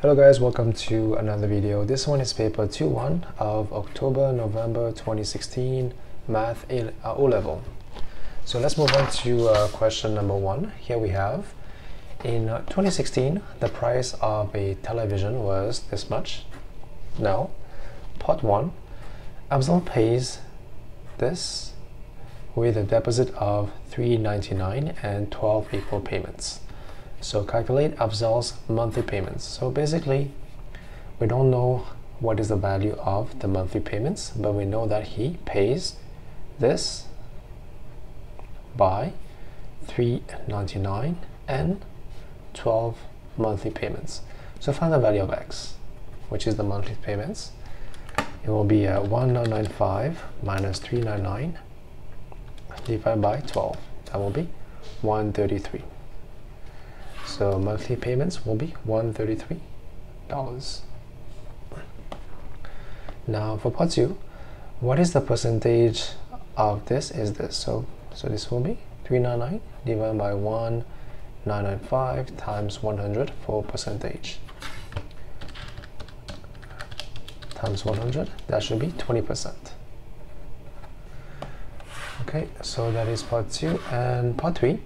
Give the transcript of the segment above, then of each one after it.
Hello guys, welcome to another video. This one is paper 2-1 of October-November 2016 Math O-Level. So let's move on to question number 1. Here we have, in 2016, the price of a television was this much. Now, part 1, Afzal pays this with a deposit of $3.99 and 12 equal payments. So calculate Afzal's monthly payments. So basically, we don't know what is the value of the monthly payments, but we know that he pays this by $3.99 and 12 monthly payments. So find the value of X, which is the monthly payments. It will be 1995 minus 399 divided by 12. That will be 133. So monthly payments will be $133. Now for part 2, what is the percentage of this is this? So this will be 399 divided by 1995 times 100 for percentage. Times 100, that should be 20%. Okay, so that is part 2. And part 3,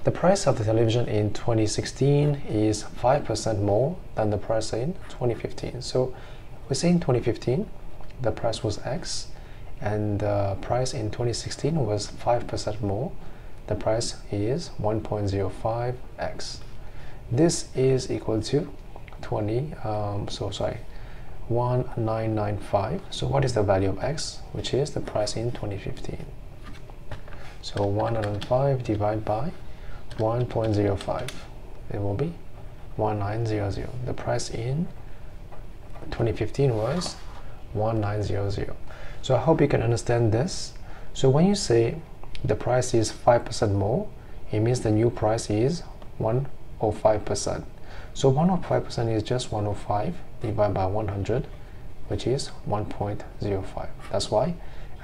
the price of the television in 2016 is 5% more than the price in 2015. So we say in 2015 the price was X and the price in 2016 was 5% more. The price is 1.05x. This is equal to 1995. So what is the value of X, which is the price in 2015? So 105 divided by 1.05, it will be 1900. The price in 2015 was 1900. So I hope you can understand this. So when you say the price is 5% more, it means the new price is 105%. So 105% is just 105 divided by 100, which is 1.05. That's why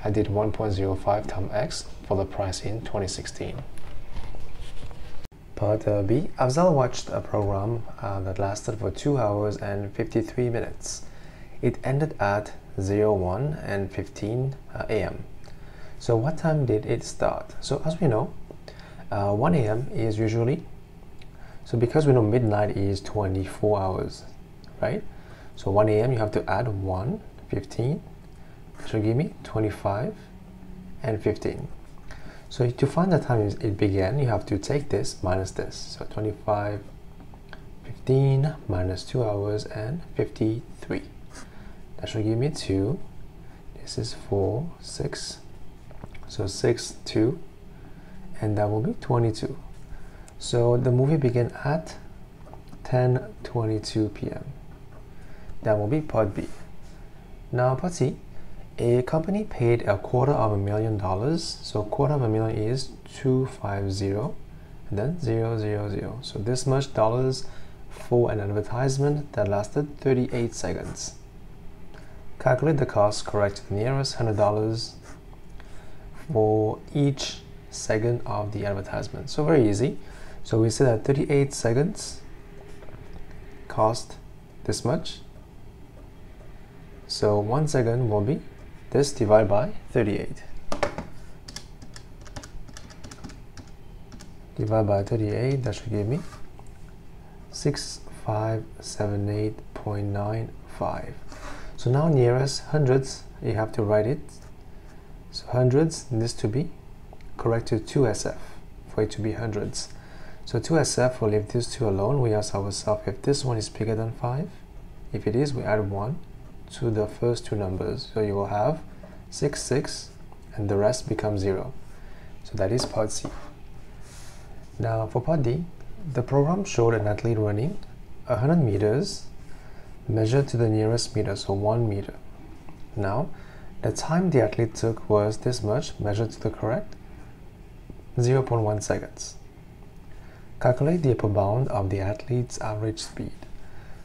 I did 1.05 times X for the price in 2016. Part B, Afzal watched a program that lasted for 2 hours and 53 minutes. It ended at 01 and 15 a.m. So what time did it start? So as we know, 1 a.m. is usually, so because we know midnight is 24 hours, right? So 1 a.m. you have to add 1, 15, which will give me 25 and 15. So to find the time it began, you have to take this minus this. So 25, 15 minus 2 hours and 53. That should give me 2. This is 4, 6. So 6, 2. And that will be 22. So the movie began at 10:22 p.m. That will be part B. Now part C. A company paid $250,000. So $250,000 is 250 and then 000. So this much dollars for an advertisement that lasted 38 seconds. Calculate the cost correct to the nearest $100 for each second of the advertisement. So very easy. So we say that 38 seconds cost this much. So 1 second will be this divided by 38. Divided by 38, that should give me 6578.95. So now nearest hundreds, you have to write it. So hundreds needs to be corrected to 2SF for it to be hundreds. So 2SF, we'll leave these two alone. We ask ourselves if this one is bigger than 5. If it is, we add 1 to the first two numbers. So you will have 6, 6, and the rest becomes 0. So that is part C. Now for part D, the program showed an athlete running 100 meters measured to the nearest meter, so 1 meter. Now, the time the athlete took was this much measured to the correct 0.1 seconds. Calculate the upper bound of the athlete's average speed.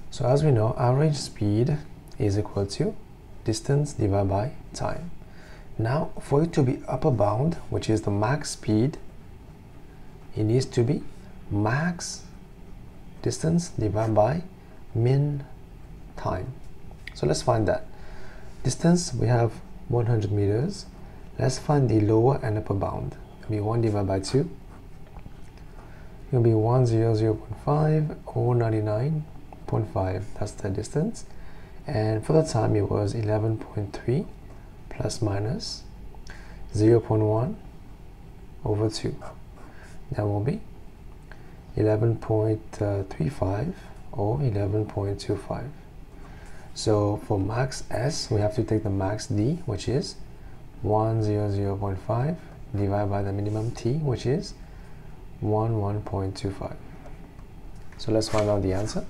So as we know, average speed is equal to distance divided by time. Now for it to be upper bound, which is the max speed, it needs to be max distance divided by mean time. So let's find that. Distance, we have 100 meters. Let's find the lower and upper bound. It'll be 1 divided by 2. It'll be 100.5 or 99.5. That's the distance. And for the time, it was 11.3 plus minus 0.1 over 2. That will be 11.35 or 11.25. So for max S, we have to take the max D, which is 100.5 divided by the minimum T, which is 11.25. So let's find out the answer.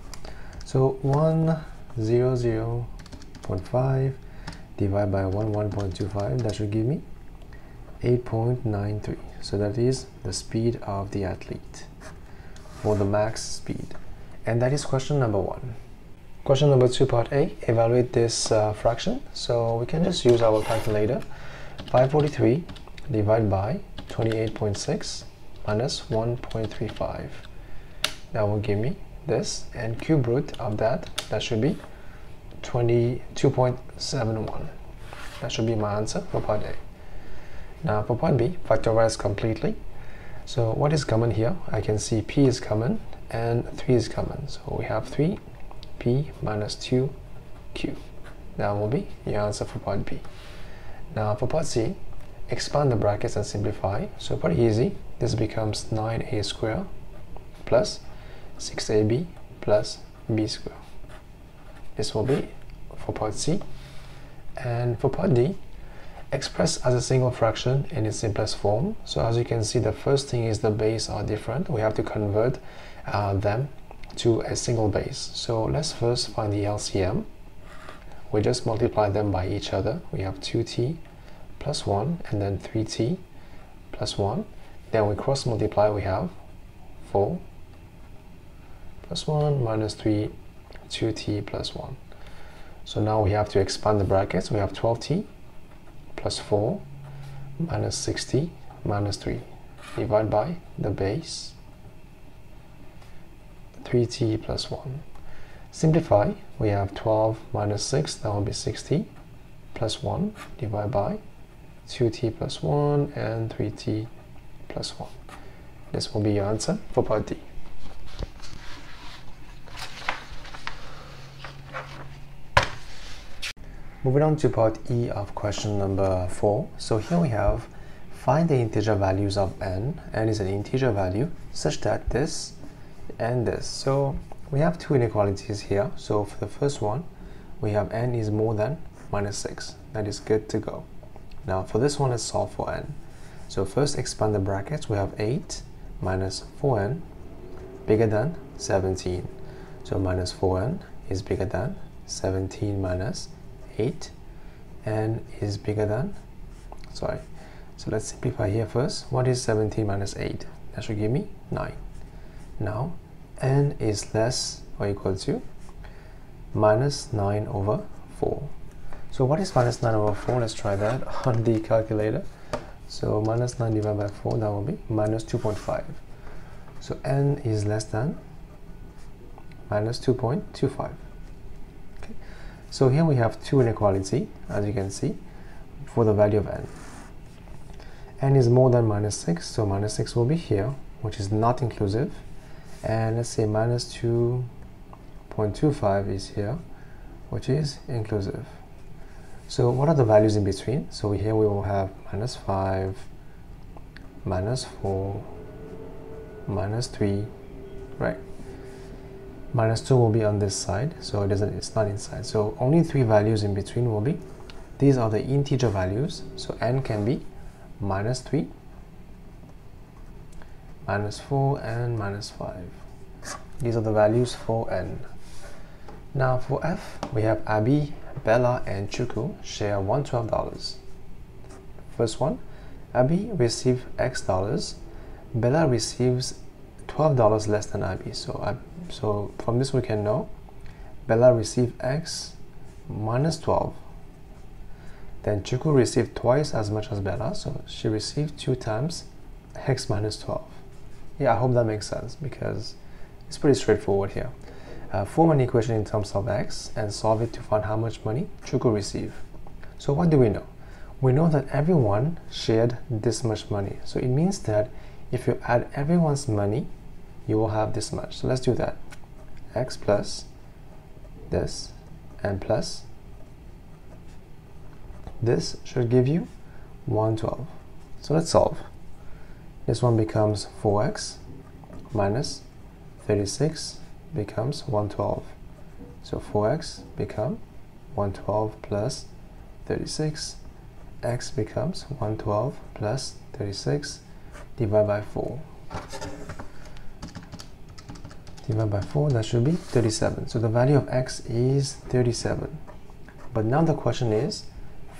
So 100.5 divided by 11.25, that should give me 8.93. So that is the speed of the athlete for the max speed. And that is question number 1. Question number 2, part A, evaluate this fraction. So we can just use our calculator. 543 divided by 28.6 minus 1.35. That will give me this, and cube root of that should be 22.71. That should be my answer for part A. Now for part B, factorize completely. So what is common here? I can see P is common and 3 is common. So we have 3P minus 2Q. That will be your answer for part B. Now for part C, expand the brackets and simplify. So pretty easy. This becomes 9A squared plus 6AB plus B squared. This will be for part C. And for part D, express as a single fraction in its simplest form. So as you can see, the first thing is the base are different. We have to convert them to a single base. So let's first find the LCM. We just multiply them by each other. We have 2t plus 1 and then 3t plus 1. Then we cross multiply, we have 4 plus 1 minus 3, 2t plus 1. So now we have to expand the brackets. We have 12t plus 4 minus 6t minus 3. Divide by the base, 3t plus 1. Simplify, we have 12 minus 6, that will be 6t plus 1. Divide by 2t plus 1 and 3t plus 1. This will be your answer for part D. Moving on to part E of question number 4. So here we have, find the integer values of n. N is an integer value such that this and this. So we have two inequalities here. So for the first one, we have n is more than minus 6. That is good to go. Now for this one, let's solve for n. So first expand the brackets. We have 8 minus 4n bigger than 17. So minus 4n is bigger than 17 minus 8. N is bigger than, so let's simplify here first. What is 17 minus 8? That should give me 9. Now n is less or equal to minus 9 over 4. So what is minus 9 over 4? Let's try that on the calculator. So minus 9 divided by 4, that will be minus 2.5. So n is less than minus 2.25. Okay. So here we have two inequality, as you can see, for the value of n. N is more than minus 6, so minus 6 will be here, which is not inclusive. And let's say minus 2.25 is here, which is inclusive. So what are the values in between? So here we will have minus 5, minus 4, minus 3, right? Minus 2 will be on this side, so it's not inside. So only 3 values in between will be, these are the integer values. So n can be minus 3, minus 4, and minus 5. These are the values for n. Now for f, we have Abby, Bella, and Chuku share $112. First one, Abby receives X dollars. Bella receives $12 less than Abby. So from this we can know Bella received X minus 12. Then Chuku received twice as much as Bella, so she received 2 times X minus 12. Yeah, I hope that makes sense because it's pretty straightforward here. form an equation in terms of x and solve it to find how much money Chuku receive. So what do we know? We know that everyone shared this much money. So it means that if you add everyone's money, you will have this much. So let's do that. X plus this and plus this should give you 112. So let's solve. This one becomes 4x minus 36 becomes 112. So 4x become 112 plus 36. X becomes 112 plus 36 divided by 4. Divided by 4, that should be 37. So the value of x is 37. But now the question is,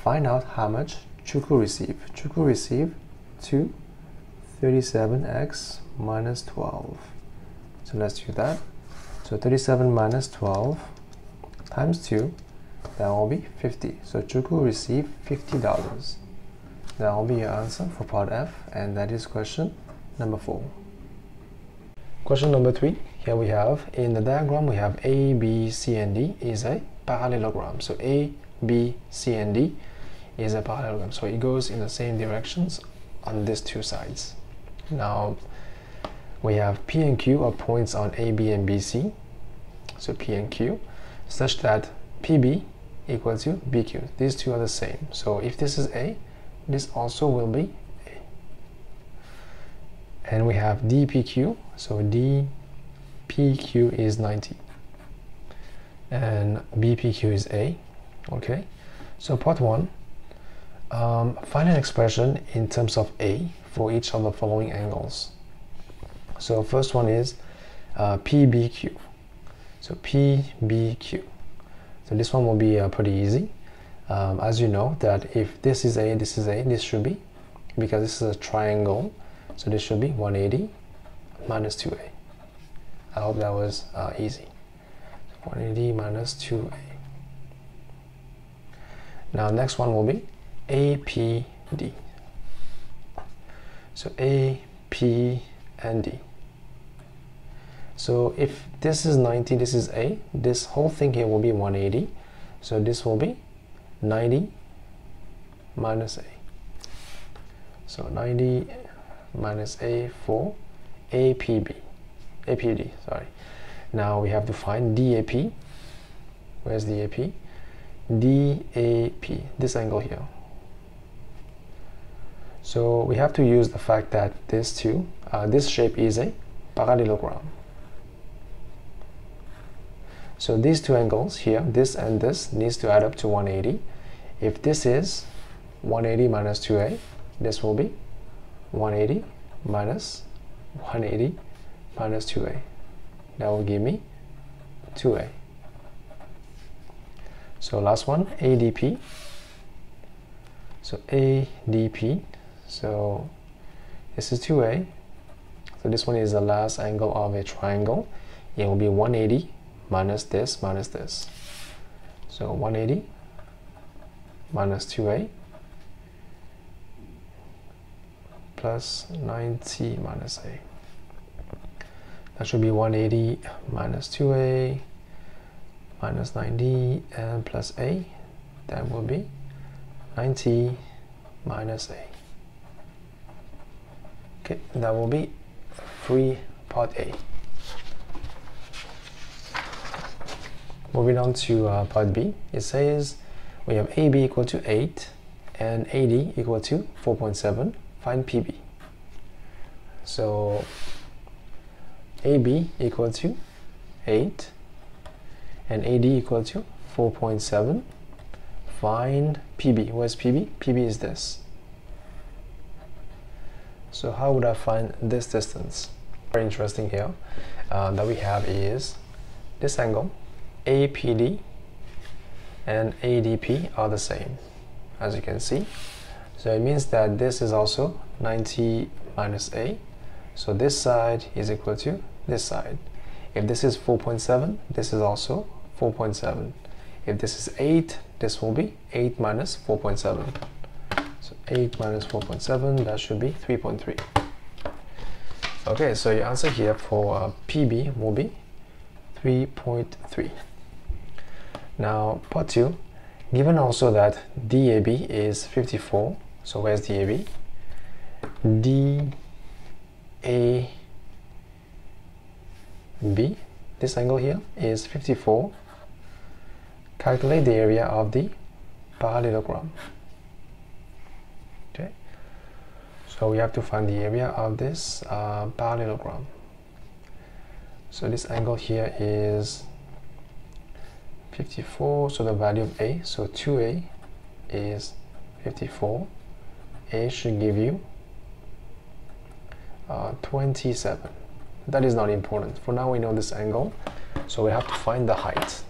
find out how much Chuku received. Chuku received 37x minus 12. So let's do that. So 37 minus 12 times 2, that will be 50. So Chuku received $50. That will be your answer for part F, and that is question number 4. Question number 3. Here we have, in the diagram we have A, B, C, and D is a parallelogram. So A, B, C, and D is a parallelogram. So it goes in the same directions on these two sides. Now we have P and Q are points on A, B, and BC. So P and Q, such that PB equal to BQ. These two are the same. So if this is A, this also will be A. And we have DPQ. So DPQ is 90. And BPQ is A. Okay. So part 1, find an expression in terms of A for each of the following angles. So first one is PBQ. So PBQ. So this one will be pretty easy. As you know that if this is A, this is A, this should be, because this is a triangle, so this should be 180 minus 2A. I hope that was easy. 180 minus 2A. Now next one will be APD. So A, P, and D. So if this is 90, this is A, this whole thing here will be 180. So this will be 90 minus A. So 90 minus A for APD, sorry. Now we have to find DAP. Where's DAP? DAP, this angle here. So we have to use the fact that this shape is a parallelogram. So these two angles here, this and this, needs to add up to 180. If this is 180 minus 2A, this will be 180 minus 180 minus 2A. That will give me 2A. So last one, ADP. So ADP, so this is 2A. So this one is the last angle of a triangle. It will be 180 minus this minus this. So 180 minus 2A plus 90 minus A. That should be 180 minus 2A minus 90 and plus A. That will be 90 minus A. Okay, that will be free part A. Moving on to part B, it says we have AB equal to 8 and AD equal to 4.7. Find PB. So AB equal to 8 and AD equal to 4.7. Find PB. Where's PB? PB is this. So how would I find this distance? Very interesting here that we have is this angle, APD and ADP are the same, as you can see. So it means that this is also 90 minus A. So this side is equal to this side. If this is 4.7, this is also 4.7. If this is 8, this will be 8 minus 4.7. So 8 minus 4.7, that should be 3.3. Okay, so your answer here for PB will be 3.3. Now part 2, given also that DAB is 54, so where's DAB? DAB, this angle here is 54. Calculate the area of the parallelogram. Okay, so we have to find the area of this parallelogram. So this angle here is 54, so the value of A, so 2A is 54. A should give you 27. That is not important. For now we know this angle, so we have to find the height.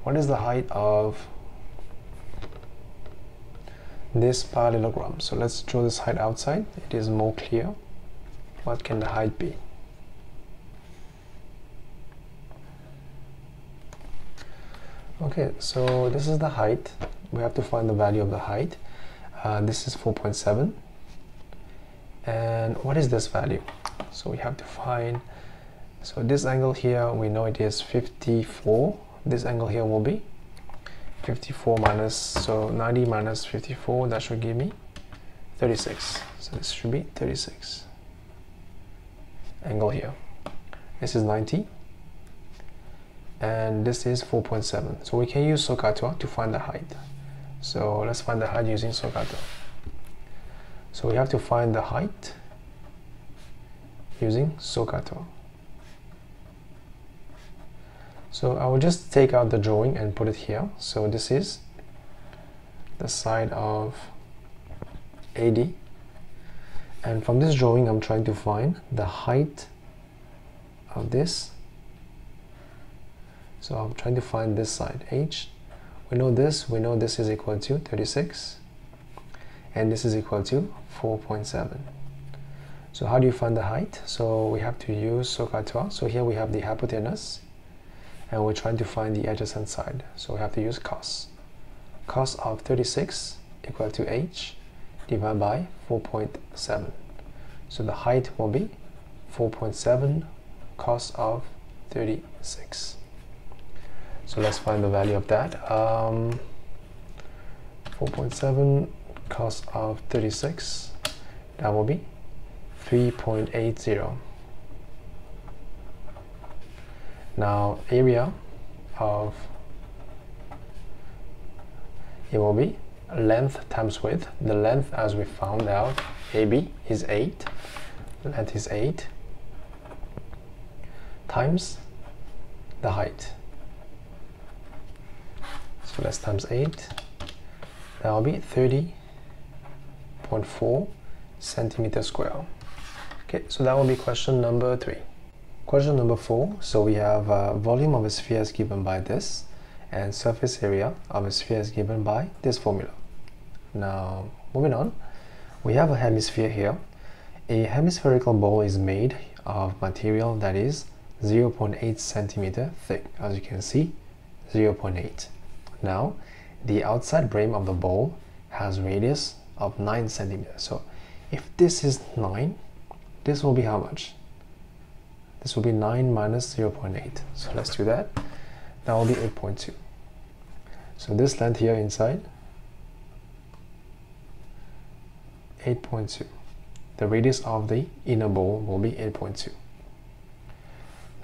What is the height of this parallelogram? So let's draw this height outside. It is more clear. What can the height be? Okay, so this is the height. We have to find the value of the height. This is 4.7. And what is this value? So we have to find, so this angle here, we know it is 54. This angle here will be 54 minus, so 90 minus 54, that should give me 36. So this should be 36. Angle here. This is 90. And this is 4.7. So we can use SOHCAHTOA to find the height. So let's find the height using SOHCAHTOA. So we have to find the height using SOHCAHTOA. So I will just take out the drawing and put it here. So this is the side of AD. And from this drawing, I'm trying to find the height of this. So I'm trying to find this side, H. We know this is equal to 36. And this is equal to 4.7. So how do you find the height? So we have to use SOHCAHTOA. So here we have the hypotenuse. And we're trying to find the adjacent side. So we have to use cos. Cos of 36 equal to H divided by 4.7. So the height will be 4.7 cos of 36. So let's find the value of that. 4.7 cos of 36, that will be 3.80. Now area of, it will be length times width. The length, as we found out, AB is 8, length is 8, times the height. So let's times 8, that will be 30.4 centimeter square. Okay, so that will be question number 3. Question number 4, so we have volume of a sphere is given by this, and surface area of a sphere is given by this formula. Now, moving on, we have a hemisphere here. A hemispherical ball is made of material that is 0.8 centimeter thick. As you can see, 0.8. Now, the outside brim of the ball has radius of 9 centimeters. So, if this is 9, this will be how much? This will be 9 minus 0.8. So let's do that. That will be 8.2. So this length here inside, 8.2. The radius of the inner ball will be 8.2.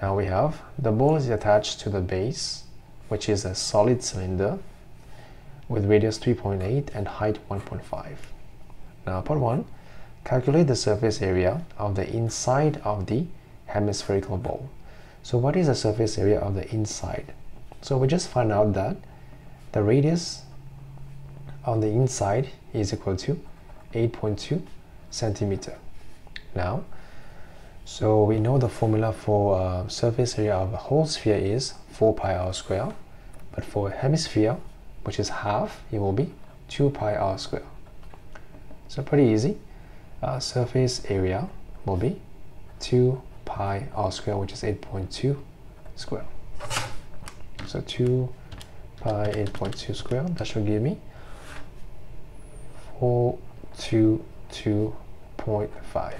Now we have the ball is attached to the base, which is a solid cylinder with radius 3.8 and height 1.5. Now part 1, calculate the surface area of the inside of the hemispherical ball. So what is the surface area of the inside? So we just find out that the radius on the inside is equal to 8.2 centimeter. Now, so we know the formula for surface area of a whole sphere is 4 pi r square, but for a hemisphere, which is half, it will be 2 pi r square. So pretty easy. Surface area will be 2 pi r square, which is 8.2 square. So 2 pi 8.2 square, that should give me 422.5.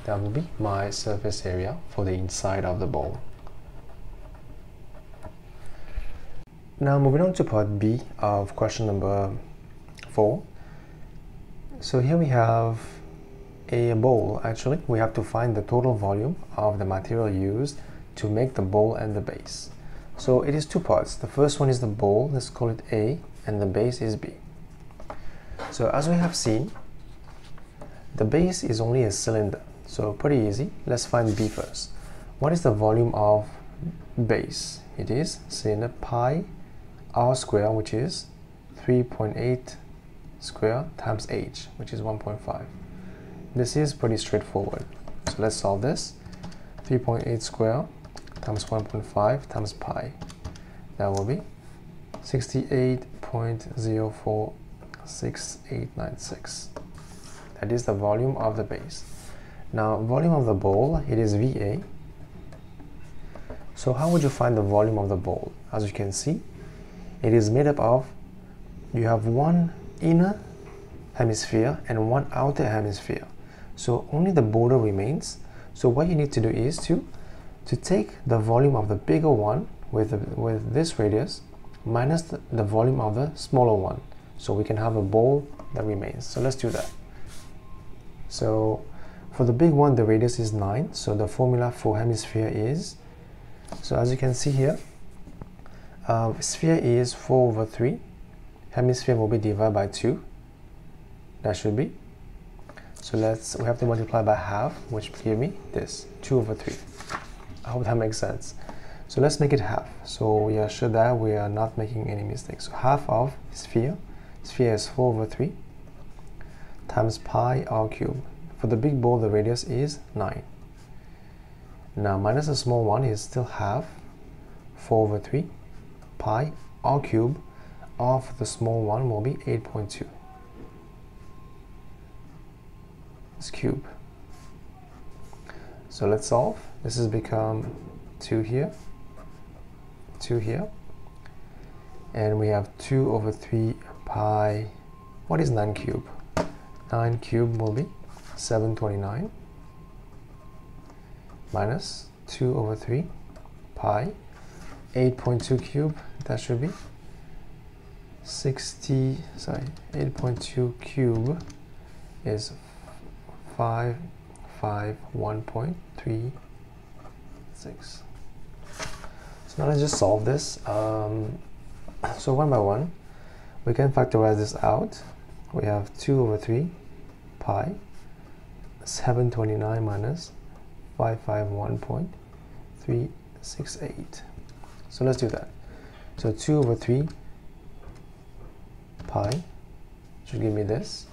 That will be my surface area for the inside of the ball. Now moving on to part B of question number 4. So here we have a bowl. Actually, we have to find the total volume of the material used to make the bowl and the base. So it is two parts. The first one is the bowl, let's call it A, and the base is B. So as we have seen, the base is only a cylinder, so pretty easy. Let's find B first. What is the volume of base? It is cylinder pi r square, which is 3.8 square times h, which is 1.5. This is pretty straightforward. So let's solve this. 3.8 square times 1.5 times pi. That will be 68.046896. That is the volume of the base. Now, volume of the bowl, it is VA. So how would you find the volume of the bowl? As you can see, it is made up of, you have one inner hemisphere and one outer hemisphere. So only the border remains. So what you need to do is to take the volume of the bigger one with this radius minus the volume of the smaller one. So we can have a bowl that remains. So let's do that. So for the big one, the radius is 9. So the formula for hemisphere is, so as you can see here, sphere is 4/3. Hemisphere will be divided by 2. That should be. So we have to multiply by half, which will give me this, 2/3. I hope that makes sense. So let's make it half. So we are sure that we are not making any mistakes. So half of sphere is 4/3 times pi r cubed. For the big bowl, the radius is 9. Now minus the small one is still half, 4/3 pi r cubed. R for the small one will be 8.2. It's cube. So let's solve. This has become 2 here, 2 here, and we have 2/3 pi. What is 9 cube? 9 cube will be 729 minus 2/3 pi 8.2 cube. That should be 8.2 cube is 551.36. So now let's just solve this. So one by one, we can factorize this out. We have 2/3 pi 729 minus 551.368. So let's do that. So 2/3 pi should give me this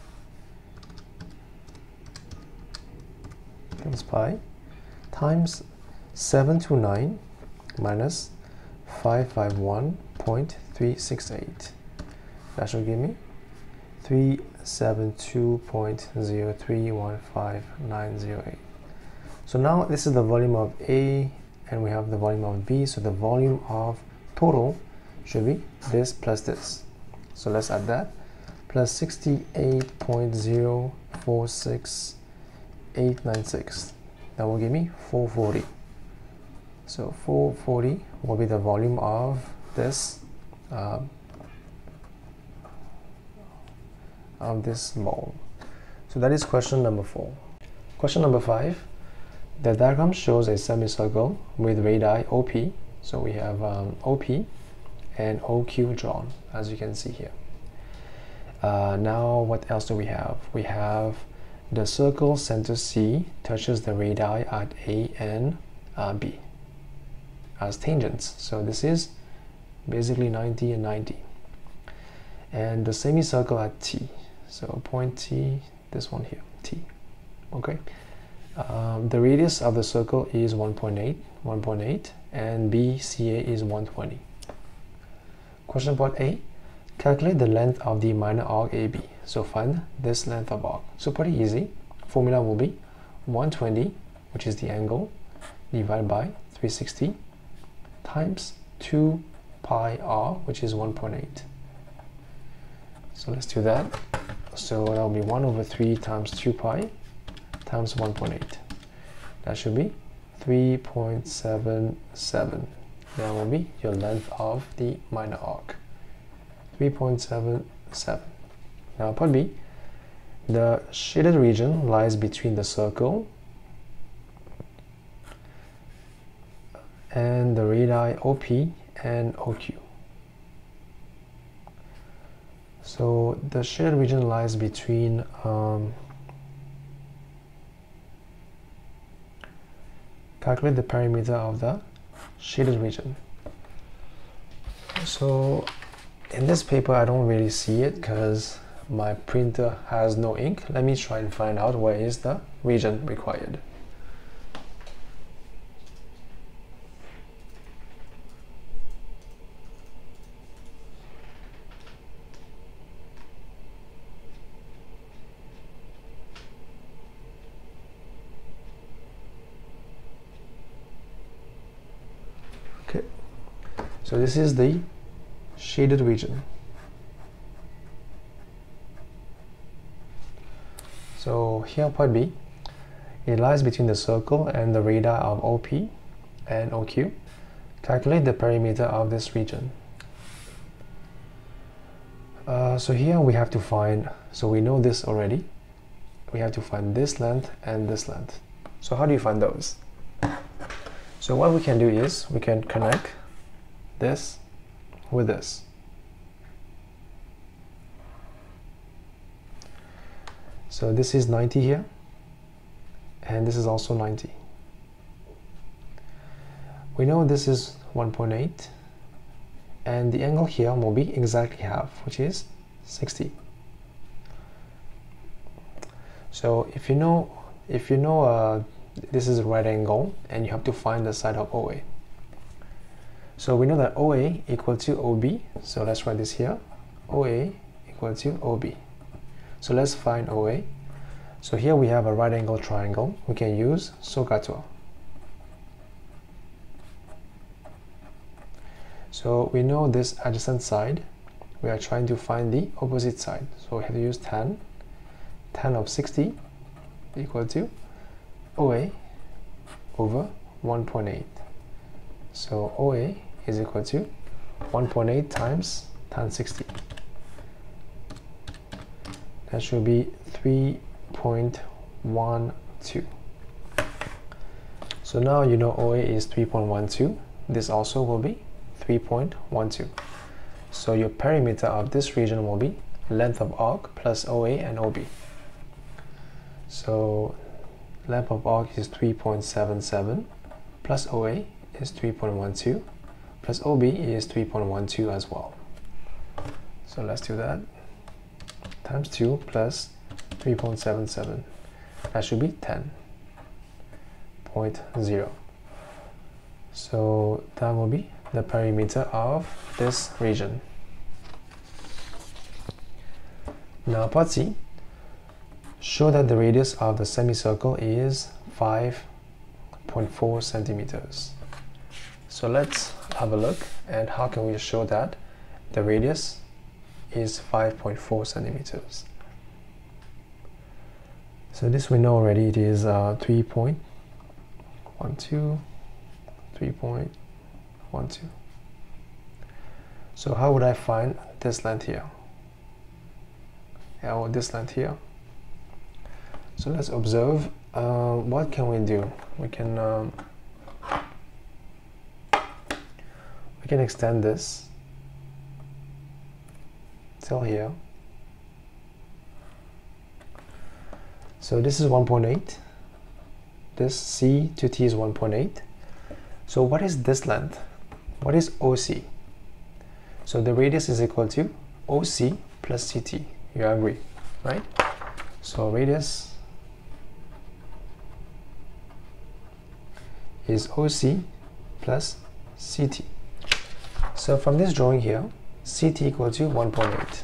times pi times 729 minus 551.368. That should give me 372.0315908. So now this is the volume of A and we have the volume of B. So the volume of total should be this plus this. So let's add that. Plus 68.046896. That will give me 440. So 440 will be the volume of this bowl. So that is question number 4. Question number 5. The diagram shows a semicircle with radii OP. So we have OP and OQ drawn, as you can see here. Now what else do we have? We have the circle center C touches the radii at A and B as tangents. So this is basically 90 and 90. And the semicircle at T. So point T, this one here, T. Okay. The radius of the circle is 1.8, and BCA is 120. Question part A. Calculate the length of the minor arc AB. So find this length of arc. So pretty easy. Formula will be 120, which is the angle, divided by 360 times 2 pi r, which is 1.8. So let's do that. So that will be 1/3 times 2 pi times 1.8. That should be 3.77. that will be your length of the minor arc, 3.77. Now part B, the shaded region lies between the circle and the radii OP and OQ. So the shaded region lies between calculate the perimeter of the shaded region. So in this paper I don't really see it because my printer has no ink. Let me try and find out where is the region required. Okay, so this is the shaded region. So here part B, it lies between the circle and the radii of OP and OQ. Calculate the perimeter of this region. So here we have to find, so we know this already, we have to find this length and this length. So how do you find those? So what we can do is we can connect this with this. So this is 90 here, and this is also 90. We know this is 1.8, and the angle here will be exactly half, which is 60. So if you know this is a right angle, and you have to find the side of OA. So we know that OA equal to OB, so let's write this here, OA equal to OB. So let's find OA. So here we have a right angle triangle. We can use SOHCAHTOA. So we know this adjacent side. We are trying to find the opposite side. So we have to use tan of 60 equal to OA over 1.8. So OA is equal to 1.8 times tan 60. That should be 3.12. So now you know OA is 3.12. This also will be 3.12. So your perimeter of this region will be length of arc plus OA and OB. So length of arc is 3.77 plus OA is 3.12 plus OB is 3.12 as well. So let's do that. Times 2 plus 3.77. That should be 10.0. So that will be the perimeter of this region. Now part C, show that the radius of the semicircle is 5.4 centimeters. So let's have a look and how can we show that the radius is 5.4 centimeters. So this we know already, it is 3.12, 3.12. So how would I find this length here? Or this length here? So let's observe. What can we do? We can extend this till here. So this is 1.8. This C to T is 1.8. So what is this length? What is OC? So the radius is equal to OC plus CT. You agree, right? So radius is OC plus CT. So from this drawing here, CT equal to 1.8.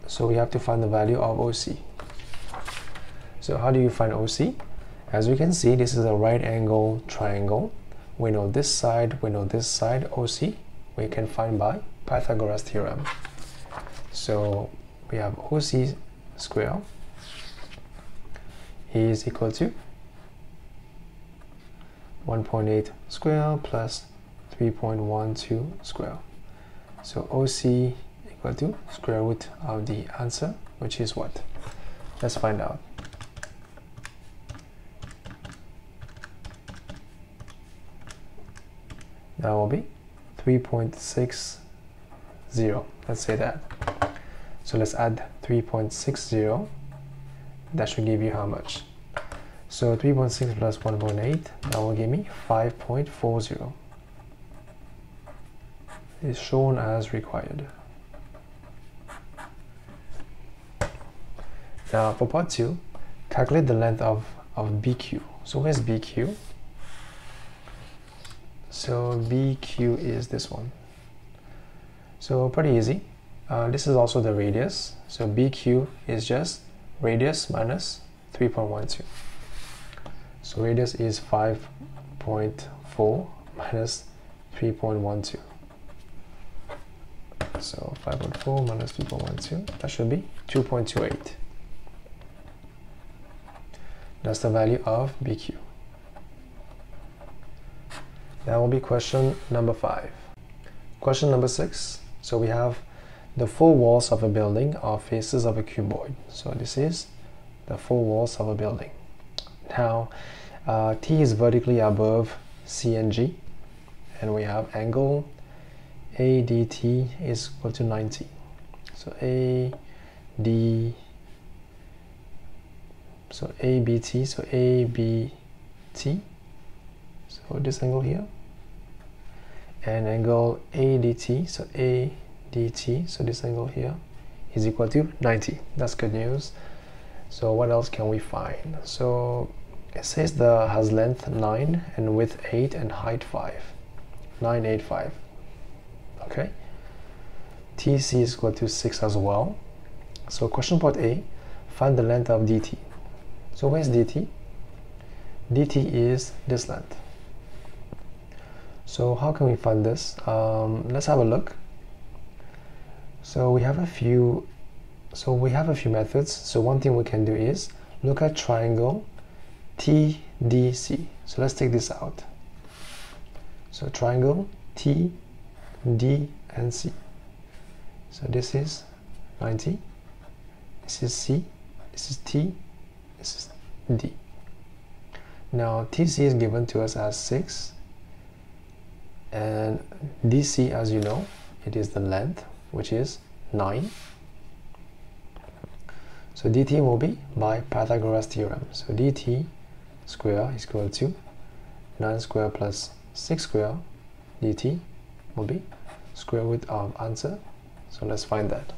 So we have to find the value of OC. So how do you find OC? As you can see, this is a right angle triangle. We know this side, we know this side. OC we can find by Pythagoras theorem. So we have OC square is equal to 1.8 square plus 3.12 square. So OC equal to square root of the answer, which is what? Let's find out. That will be 3.60. Let's say that. So let's add 3.60. That should give you how much? So 3.6 plus 1.8, that will give me 5.40. Is shown as required. Now for part 2, calculate the length of BQ. So where's BQ? So BQ is this one. So pretty easy. This is also the radius. So BQ is just radius minus 3.12. So radius is 5.4 minus 3.12. So 5.4 minus 3.12, that should be 2.28. That's the value of BQ. That will be question number 5. Question number 6. So we have the four walls of a building are faces of a cuboid. So this is the four walls of a building. Now T is vertically above C and G, and we have angle ADT is equal to 90. So ABT, so ABT, so this angle here, and angle ADT, so ADT, so this angle here is equal to 90. That's good news. So what else can we find? So it says the has length 9 and width 8 and height 5. 9, 8, 5. Okay. TC is equal to 6 as well. So question part A, find the length of DT. So where's DT? DT is this length. So how can we find this? Let's have a look. So we have a few methods. So one thing we can do is look at triangle TDC. So let's take this out. So triangle T, D, and C. So this is 90. This is C. This is T. This is D. Now TC is given to us as 6, and DC, as you know, it is the length, which is 9. So DT will be by Pythagoras theorem. So DT square is equal to 9 square plus 6 square. DT will be square root of answer. So let's find that.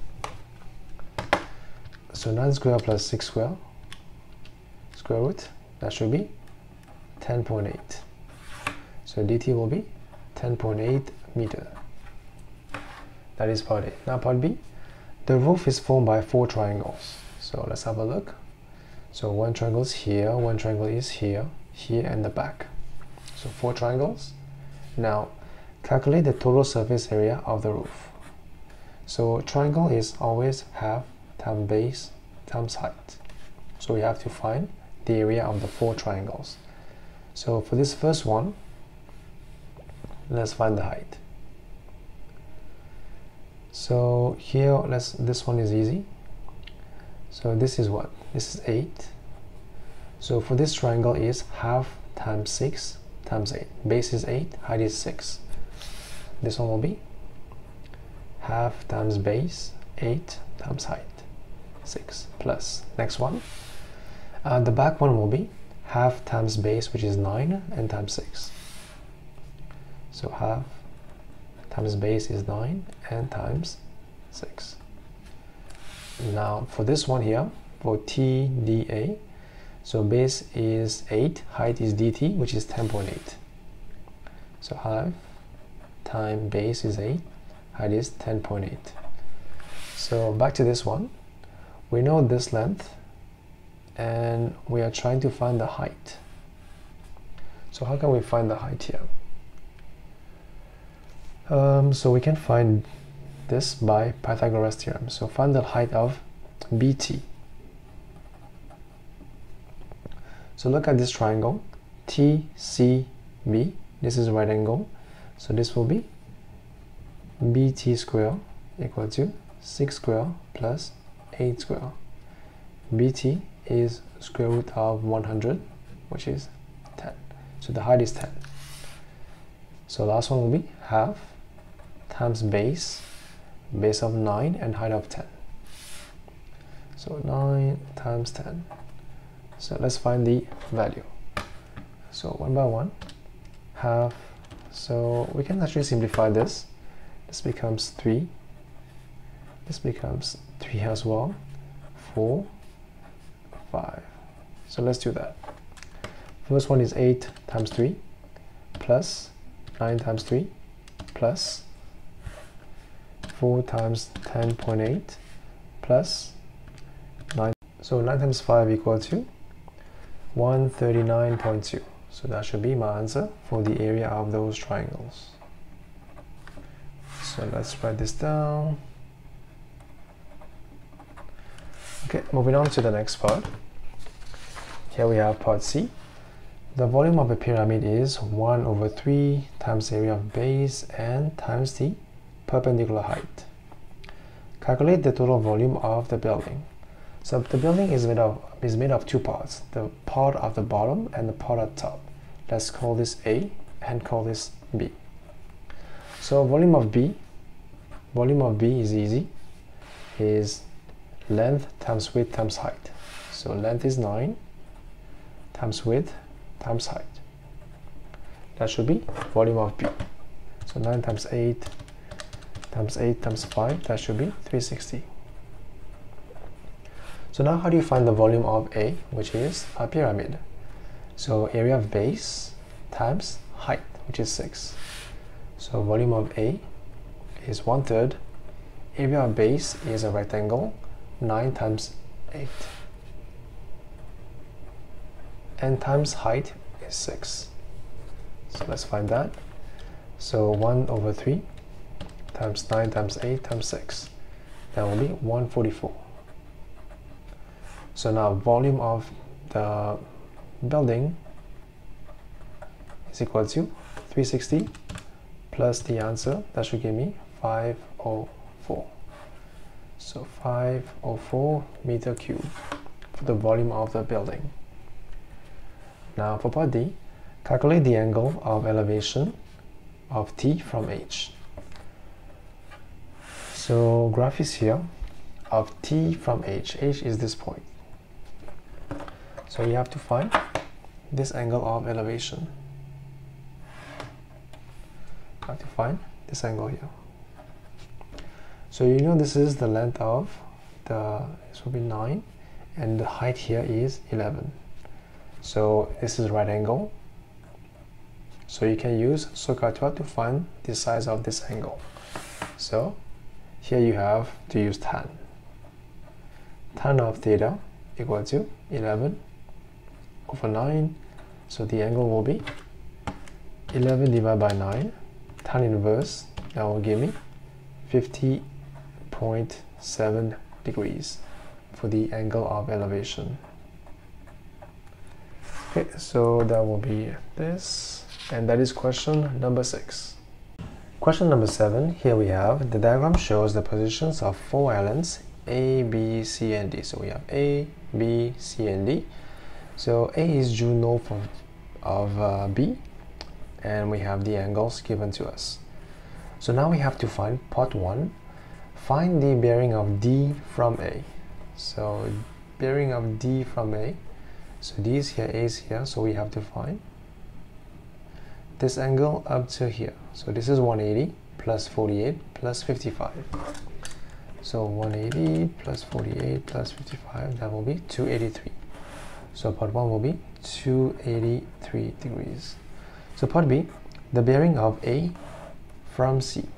So 9 square plus 6 square, square root, that should be 10.8. So DT will be 10.8 meter. That is part A. Now part B, the roof is formed by 4 triangles. So let's have a look. So one triangle is here, one triangle is here, here, and the back. So 4 triangles. Now calculate the total surface area of the roof. So triangle is always half times base times height. So we have to find the area of the 4 triangles. So for this first one, let's find the height. So here, this one is easy. So this is what? This is 8. So for this triangle is half times 6 times 8. Base is 8, height is 6. This one will be half times base, 8 times height, 6, plus next one. The back one will be half times base, which is 9, and times 6. So half times base is 9 and times 6. Now for this one here, for TDA, so base is 8, height is DT, which is 10.8. So half times base is 8, height is 10.8. So back to this one, we know this length and we are trying to find the height. So how can we find the height here? So we can find this by Pythagoras theorem. So find the height of BT. So look at this triangle TCD. B. This is right angle, so this will be BT square equal to 6 square plus 8 square. BT is square root of 100, which is 10. So the height is 10. So last one will be half times base of 9 and height of 10. So 9 times 10. So let's find the value. So one by one, half. So we can actually simplify this. This becomes 3. This becomes 3 as well. 4, 5. So let's do that. First one is 8 times 3 plus 9 times 3 plus 4 times 10.8 plus 9. So 9 times 5 equal to 139.2. So that should be my answer for the area of those triangles. So let's write this down. Okay, moving on to the next part. Here we have part C. The volume of a pyramid is 1 over 3 times the area of base and times the perpendicular height. Calculate the total volume of the building. So the building is made of two parts, the part of the bottom and the part at top. Let's call this A and call this B. So volume of B is easy, is length times width times height. So length is 9 times width times height. That should be volume of B. So 9 times 8 times 8 times 5, that should be 360. So now how do you find the volume of A, which is a pyramid? So area of base times height, which is 6. So volume of A is 1/3. Area of base is a rectangle, 9 times 8. And times height is 6. So let's find that. So 1 over 3 times 9 times 8 times 6. That will be 144. So now volume of the building is equal to 360 plus the answer. That should give me 504. So 504 meter cube for the volume of the building. Now for part D, calculate the angle of elevation of T from H. So graph is here of T from H. H is this point. So you have to find this angle of elevation. You have to find this angle here. So you know this is the length of this will be 9 and the height here is 11. So this is right angle. So you can use SOHCAHTOA to find the size of this angle. So here you have to use tan. Tan of theta equal to 11 over 9. So the angle will be 11 divided by 9. Tan inverse, that will give me 50.7 degrees for the angle of elevation. Okay, so that will be this, and that is question number 6. Question number 7, here we have the diagram shows the positions of 4 islands A, B, C, and D. So we have A, B, C, and D. So A is due north of B, and we have the angles given to us. So now we have to find part 1. Find the bearing of D from A. So bearing of D from A. So D is here, A is here, so we have to find this angle up to here. So this is 180 plus 48 plus 55. So 180 plus 48 plus 55, that will be 283. So part 1 will be 283 degrees. So part B, the bearing of A from C.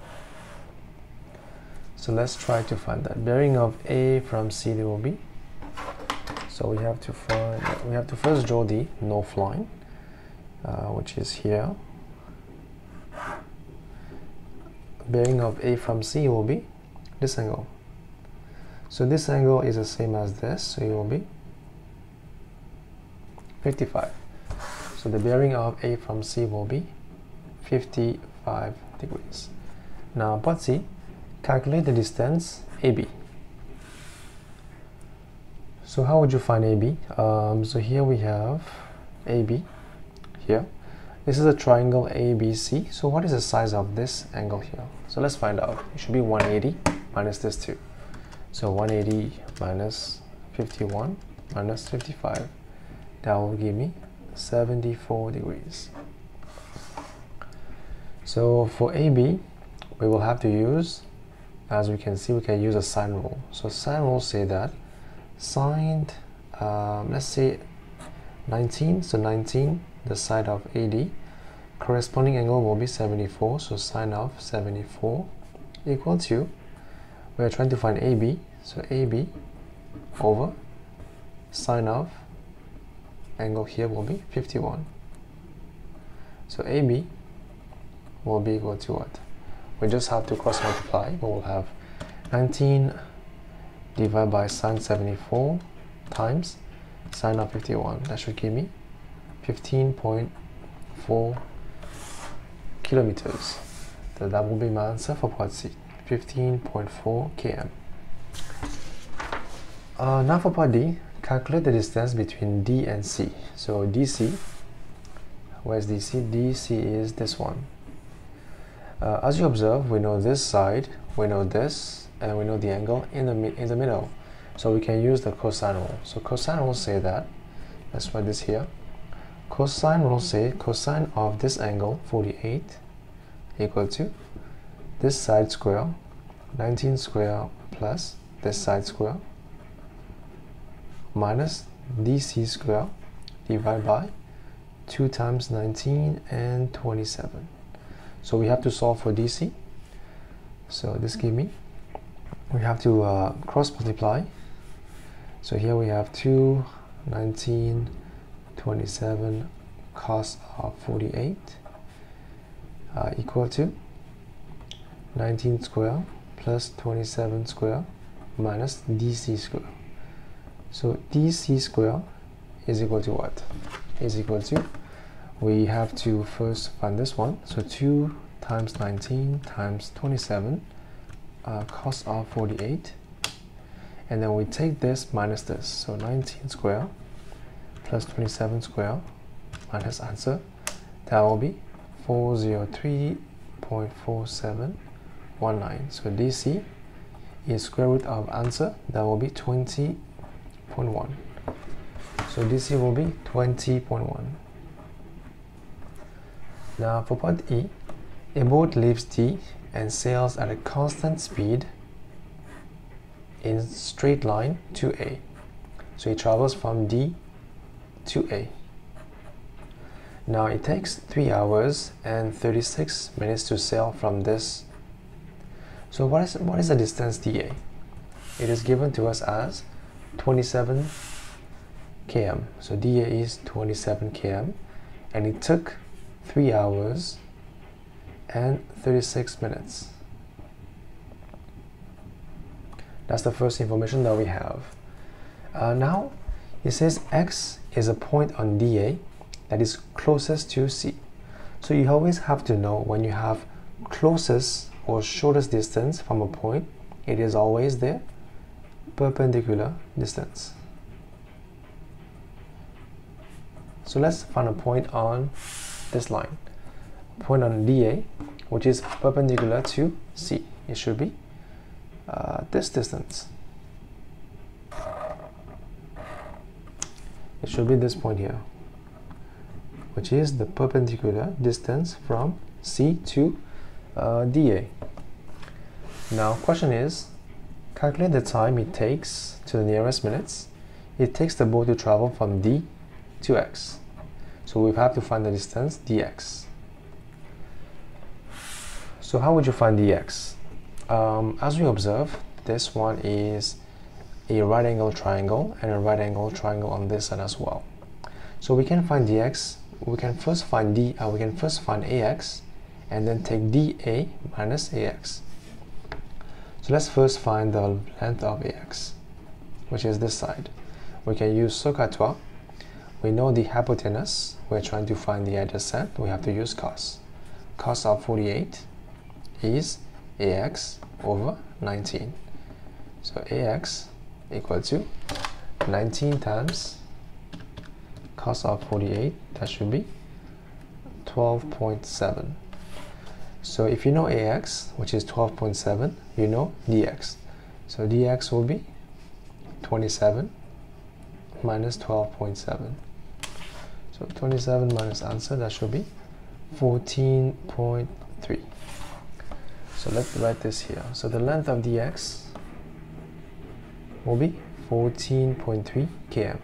So let's try to find that. Bearing of A from C, there will be. So we have to first draw the north line, which is here. Bearing of A from C will be this angle. So this angle is the same as this, so it will be 55. So the bearing of A from C will be 55 degrees. Now part C, calculate the distance AB. So how would you find AB? So here we have AB here. This is a triangle ABC. So what is the size of this angle here? So let's find out. It should be 180 minus this 2. So 180 minus 51 minus 55. That will give me 74 degrees. So for AB, we will have to use, as we can see, we can use a sine rule. So sine rule say that sine, let's say 19, so 19, the side of AD, corresponding angle will be 74, so sine of 74 equal to, we are trying to find AB, so AB over sine of angle here will be 51. So AB will be equal to what? We just have to cross multiply. We will have 19 divided by sine 74 times sine of 51. That should give me 15.4 kilometers. So that will be my answer for part C, 15.4 km. Now for part D, calculate the distance between D and C. So DC, where's DC? DC is this one. As you observe, we know this side, we know this, and we know the angle in the middle. So we can use the cosine rule. So cosine rule say that, let's write this here. Cosine rule say cosine of this angle 48 equal to this side square 19 square plus this side square minus DC square divided by 2 times 19 and 27. So we have to solve for DC. So this give me, we have to cross multiply. So here we have 2, 19, 27 cos of 48 equal to 19 square plus 27 square minus DC square. So DC square is equal to what? Is equal to, we have to first find this one. So 2 times 19 times 27 cos of 48. And then we take this minus this. So 19 square plus 27 square minus answer. That will be 403.4719. So DC is square root of answer. That will be 20.1. So DC will be 20.1. Now for part E, a boat leaves D and sails at a constant speed in straight line to A. So it travels from D to A. Now it takes 3 hours and 36 minutes to sail from this. So what is the distance dA? It is given to us as 27 km. So dA is 27 km, and it took 3 hours and 36 minutes. That's the first information that we have. Now it says X is a point on dA that is closest to C. So you always have to know when you have closest or shortest distance from a point, it is always the perpendicular distance. So let's find a point on this line. Point on dA, which is perpendicular to C. It should be this distance. It should be this point here, which is the perpendicular distance from C to dA. Now question is, calculate the time it takes to the nearest minutes. It takes the boat to travel from D to X. So we have to find the distance dx. So how would you find dx? As we observe, this one is a right angle triangle and a right angle triangle on this side as well. So we can find dx. We can first find ax, and then take dA minus ax. So let's first find the length of ax, which is this side. We can use Socatoire. we know the hypotenuse. We're trying to find the adjacent. We have to use cos. Cos of 48 is ax over 19. So ax equal to 19 times cos of 48. That should be 12.7. So if you know ax, which is 12.7, you know dx. So dx will be 27 minus 12.7. So 27 minus answer, that should be 14.3. So let's write this here. So the length of dx will be 14.3 km.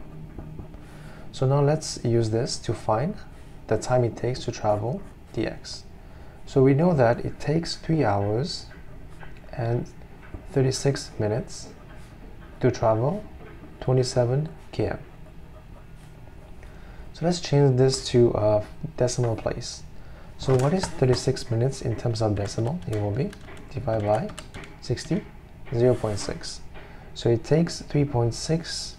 So now let's use this to find the time it takes to travel dx. So we know that it takes 3 hours and 36 minutes to travel 27 km. So let's change this to a decimal place. So what is 36 minutes in terms of decimal? It will be divided by 60, 0.6. So it takes 3.6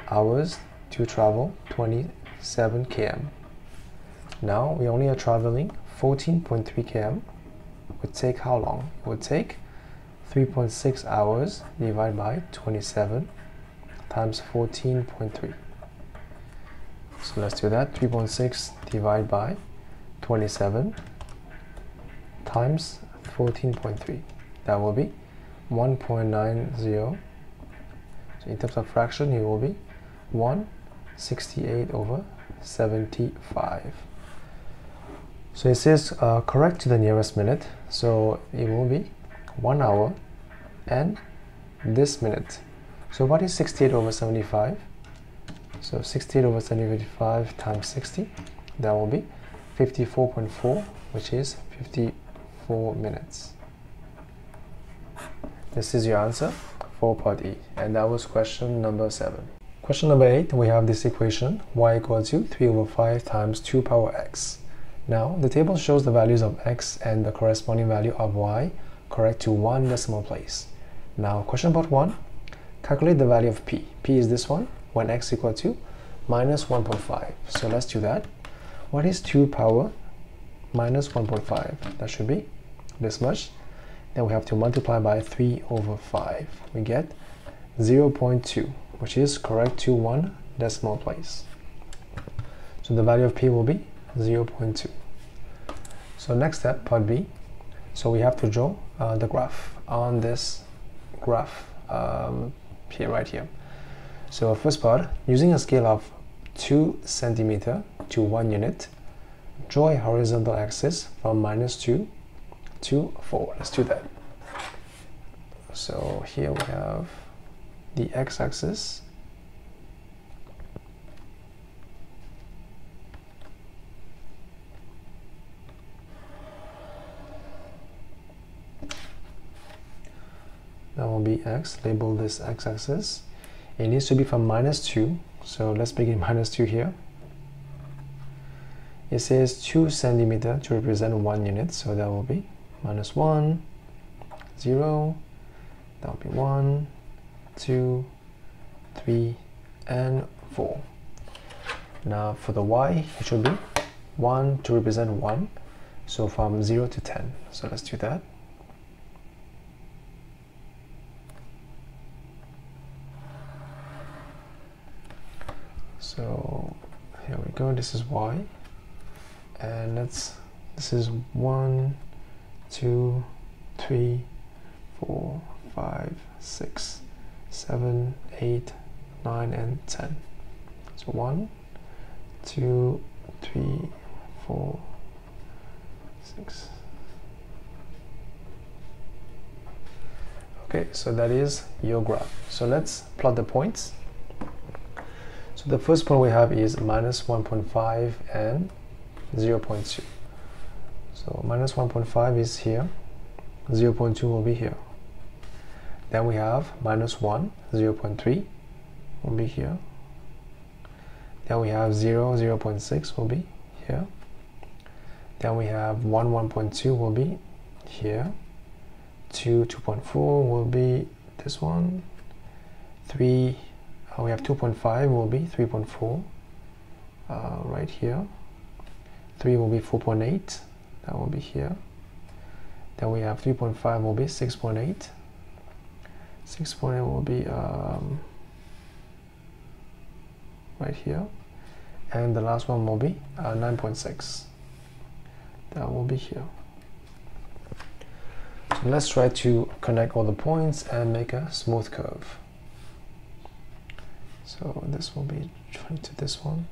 hours to travel 27 km. Now we only are traveling 14.3 km. It would take how long? It would take 3.6 hours divided by 27 times 14.3. So let's do that. 3.6 divided by 27 times 14.3. That will be 1.90. So in terms of fraction, it will be 168 over 75. So it says correct to the nearest minute. So it will be 1 hour and this minute. So what is 68 over 75? So 68 over 75 times 60, that will be 54.4, which is 54 minutes. This is your answer for part E, and that was question number 7. Question number 8, we have this equation, y equal to 3 over 5 times 2 power x. Now, the table shows the values of x and the corresponding value of y correct to one decimal place. Now, question part 1, calculate the value of p. P is this one, when x equal to minus 1.5. So let's do that. What is 2 power minus 1.5? That should be this much. Then we have to multiply by 3 over 5. We get 0.2, which is correct to one decimal place. So the value of p will be 0.2. So next step, part B. So we have to draw the graph on this graph here, right here. So first part, using a scale of 2 centimeter to 1 unit, draw a horizontal axis from -2 to 4. Let's do that. So here we have the x-axis, that will be x. Label this x-axis. It needs to be from -2, so let's begin -2 here. It says 2 centimeter to represent 1 unit, so that will be -1, 0, that will be 1, 2, 3, and 4. Now for the y, it should be 1 to represent 1, so from 0 to 10. So let's do that. So here we go, this is y, and this is 1, 2, 3, 4, 5, 6, 7, 8, 9, and 10. So 1, 2, 3, 4, 6. Okay, so that is your graph. So let's plot the points. So the first point we have is -1.5 and 0.2. So -1.5 is here, 0.2 will be here. Then we have -1, 0.3 will be here. Then we have 0, 0.6 will be here. Then we have 1, 1.2 will be here. 2, 2.4 will be this one. 3, we have 2.5 will be 3.4 right here. 3 will be 4.8, that will be here. Then we have 3.5 will be 6.8. 6.8 will be right here. And the last one will be 9.6. That will be here. So let's try to connect all the points and make a smooth curve. So this will be joined to this one.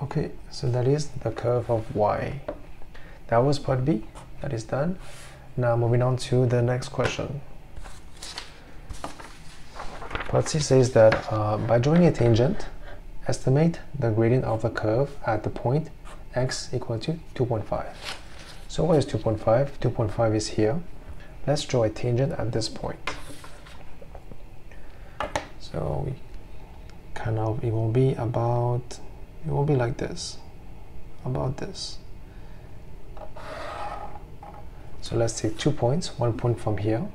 Okay, so that is the curve of y. That was part B, that is done. Now moving on to the next question. Part C says that by drawing a tangent, estimate the gradient of the curve at the point x equal to 2.5. So what is 2.5? 2.5 is here. Let's draw a tangent at this point. So we it will be about, it will be like this, about this. So let's take 2 points, 1 point from here.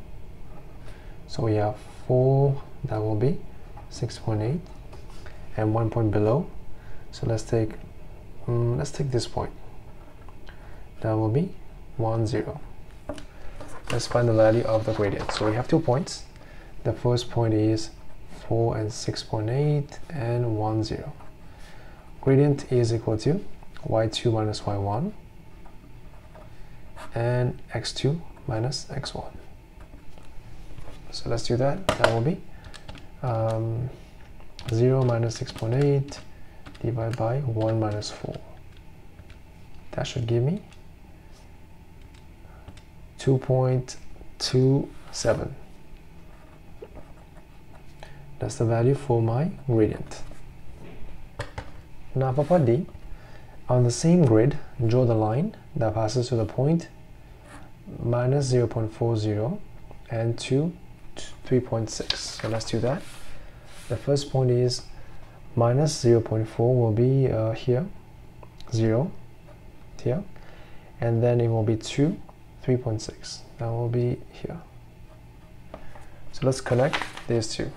So we have 4, that will be 6.8, and 1 point below. So let's take this point. That will be 1, 0. Let's find the value of the gradient. So we have 2 points. The first point is 4 and 6.8 and 1, 0. Gradient is equal to y2 minus y1 and x2 minus x1. So let's do that. That will be 0 minus 6.8 divided by 1 minus 4. That should give me 2.27. That's the value for my gradient. Now for part D, on the same grid, draw the line that passes to the point minus 0.40 and to 3.6. So let's do that. The first point is minus 0.4 will be here, 0 here, and then it will be 2, 3.6. That will be here. So let's connect these two.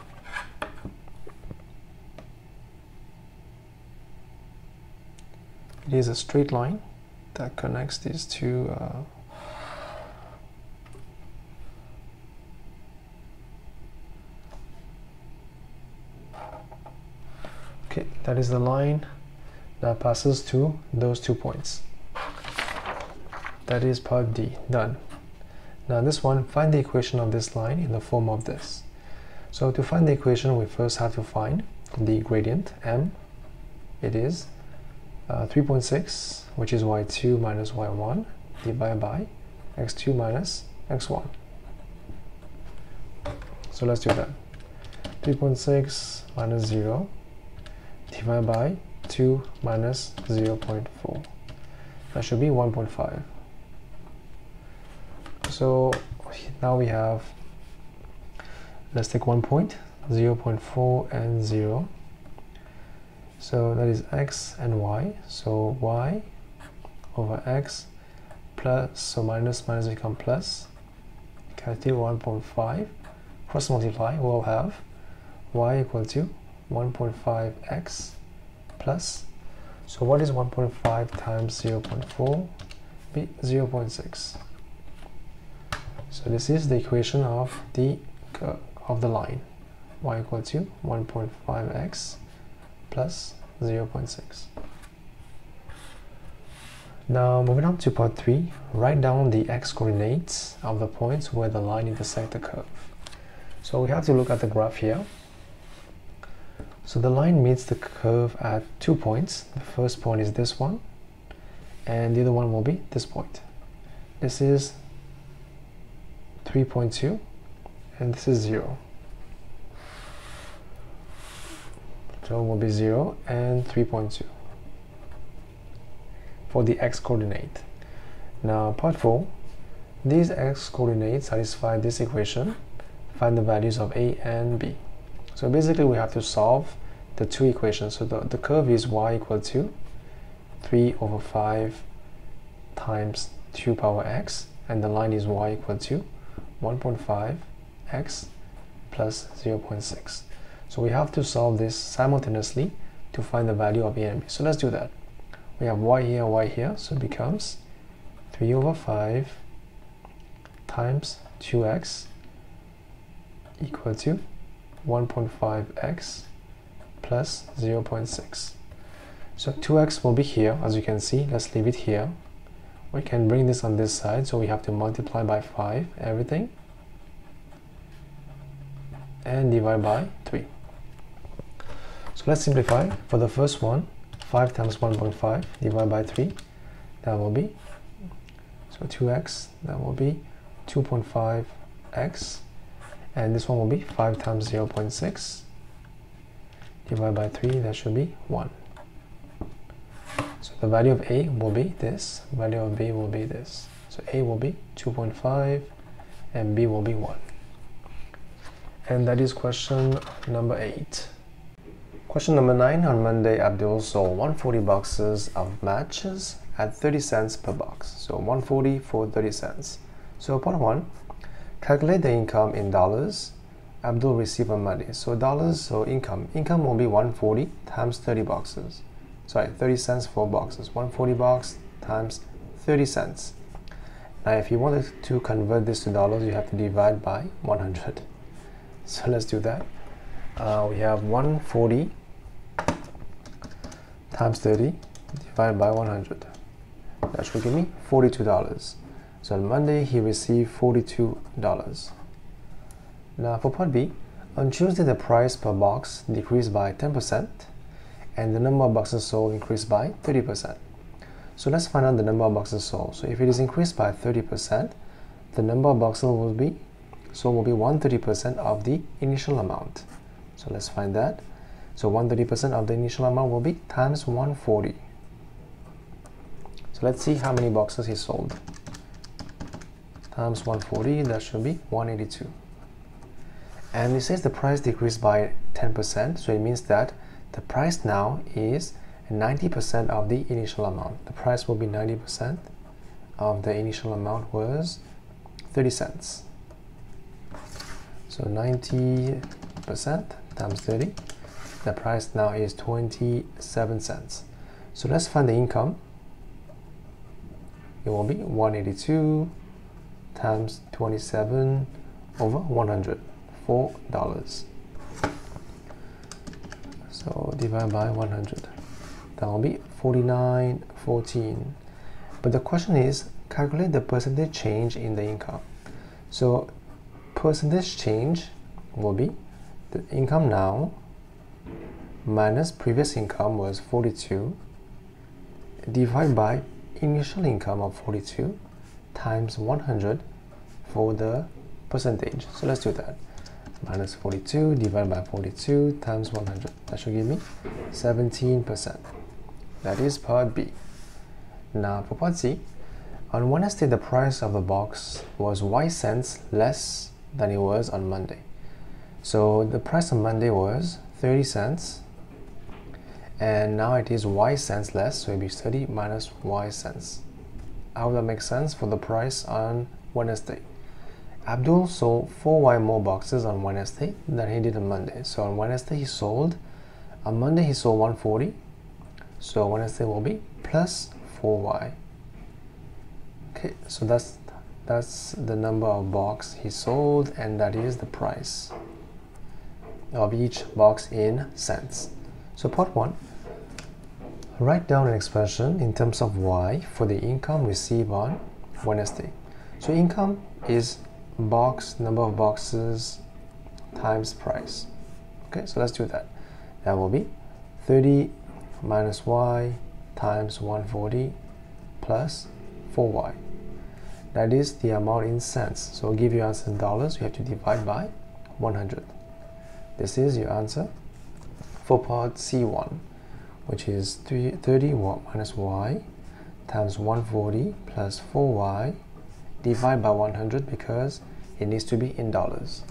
It is a straight line that connects these two okay, that is the line that passes to those 2 points. That is part D, done. Now this one, find the equation of this line in the form of this. So to find the equation, we first have to find the gradient, m. It is 3.6, which is y2 minus y1 divided by x2 minus x1. So let's do that. 3.6 minus 0 divided by 2 minus 0.4. That should be 1.5. So now we have, let's take 1 point, 0.4 and 0. So that is x and y. So y over x plus, so minus become plus. Calculate 1.5. Cross multiply, we'll have y equal to 1.5x plus. So what is 1.5 times 0.4? Be 0.6. So this is the equation of the line. Y equal to 1.5x plus 0.6. Now moving on to part 3, write down the x coordinates of the points where the line intersects the curve. So we have to look at the graph here. So the line meets the curve at 2 points. The first point is this one, and the other one will be this point. This is 3.2, and this is 0. So it will be 0 and 3.2 for the x coordinate. Now part 4, these x coordinates satisfy this equation. Find the values of a and b. So basically we have to solve the two equations. So the curve is y equal to 3 over 5 times 2 power x, and the line is y equal to 1.5 x plus 0.6. So we have to solve this simultaneously to find the value of a and b. So let's do that. We have y here, so it becomes 3 over 5 times 2x equal to 1.5x plus 0.6. So 2x will be here, as you can see. Let's leave it here. We can bring this on this side, so we have to multiply by 5 everything and divide by 3. So let's simplify. For the first one, 5 times 1.5 divided by 3, that will be, so 2x, that will be 2.5x, and this one will be 5 times 0.6 divided by 3, that should be 1. So the value of a will be this, value of b will be this. So a will be 2.5 and b will be 1. And that is question number 8. Question number 9. On Monday, Abdul sold 140 boxes of matches at 30 cents per box. So 140 for 30 cents. So part 1, calculate the income in dollars Abdul received on Monday. So dollars, so income will be 140 times 30 boxes. Sorry, 30 cents for boxes. 140 box times 30 cents. Now if you wanted to convert this to dollars, you have to divide by 100. So let's do that. We have 140 times 30 divided by 100. That should give me $42. So on Monday, he received $42. Now for part B, on Tuesday, the price per box decreased by 10%, and the number of boxes sold increased by 30%. So let's find out the number of boxes sold. So if it is increased by 30%, the number of boxes will be 130% of the initial amount. So let's find that. So 130% of the initial amount will be times 140. So let's see how many boxes he sold. Times 140, that should be 182. And it says the price decreased by 10%, so it means that the price now is 90% of the initial amount. The price will be 90% of the initial amount was 30 cents. So 90% times 30, the price now is 27 cents. So let's find the income. It will be 182 times 27 over 100, $4. So divide by 100. That will be 49.14. But the question is, calculate the percentage change in the income. So percentage change will be the income now minus previous income was 42 divided by initial income of 42 times 100 for the percentage. So let's do that. Minus 42 divided by 42 times 100. That should give me 17%. That is part B. Now for part C, on Wednesday the price of the box was Y cents less than it was on Monday. So the price on Monday was 30 cents and now it is Y cents less, so it will be 30 minus Y cents. How would that make sense for the price on Wednesday? Abdul sold 4Y more boxes on Wednesday than he did on Monday. So on Wednesday he sold, on Monday he sold 140, so Wednesday will be plus 4Y. Okay, so that's the number of box he sold, and that is the price of each box in cents. So part 1, write down an expression in terms of Y for the income received on Wednesday. So income is box, number of boxes times price. Okay, so let's do that. That will be 30 minus Y times 140 plus 4Y. That is the amount in cents. So give your answer in dollars, you have to divide by 100. This is your answer for part C1, which is 30 minus Y times 140 plus 4Y divided by 100 because it needs to be in dollars.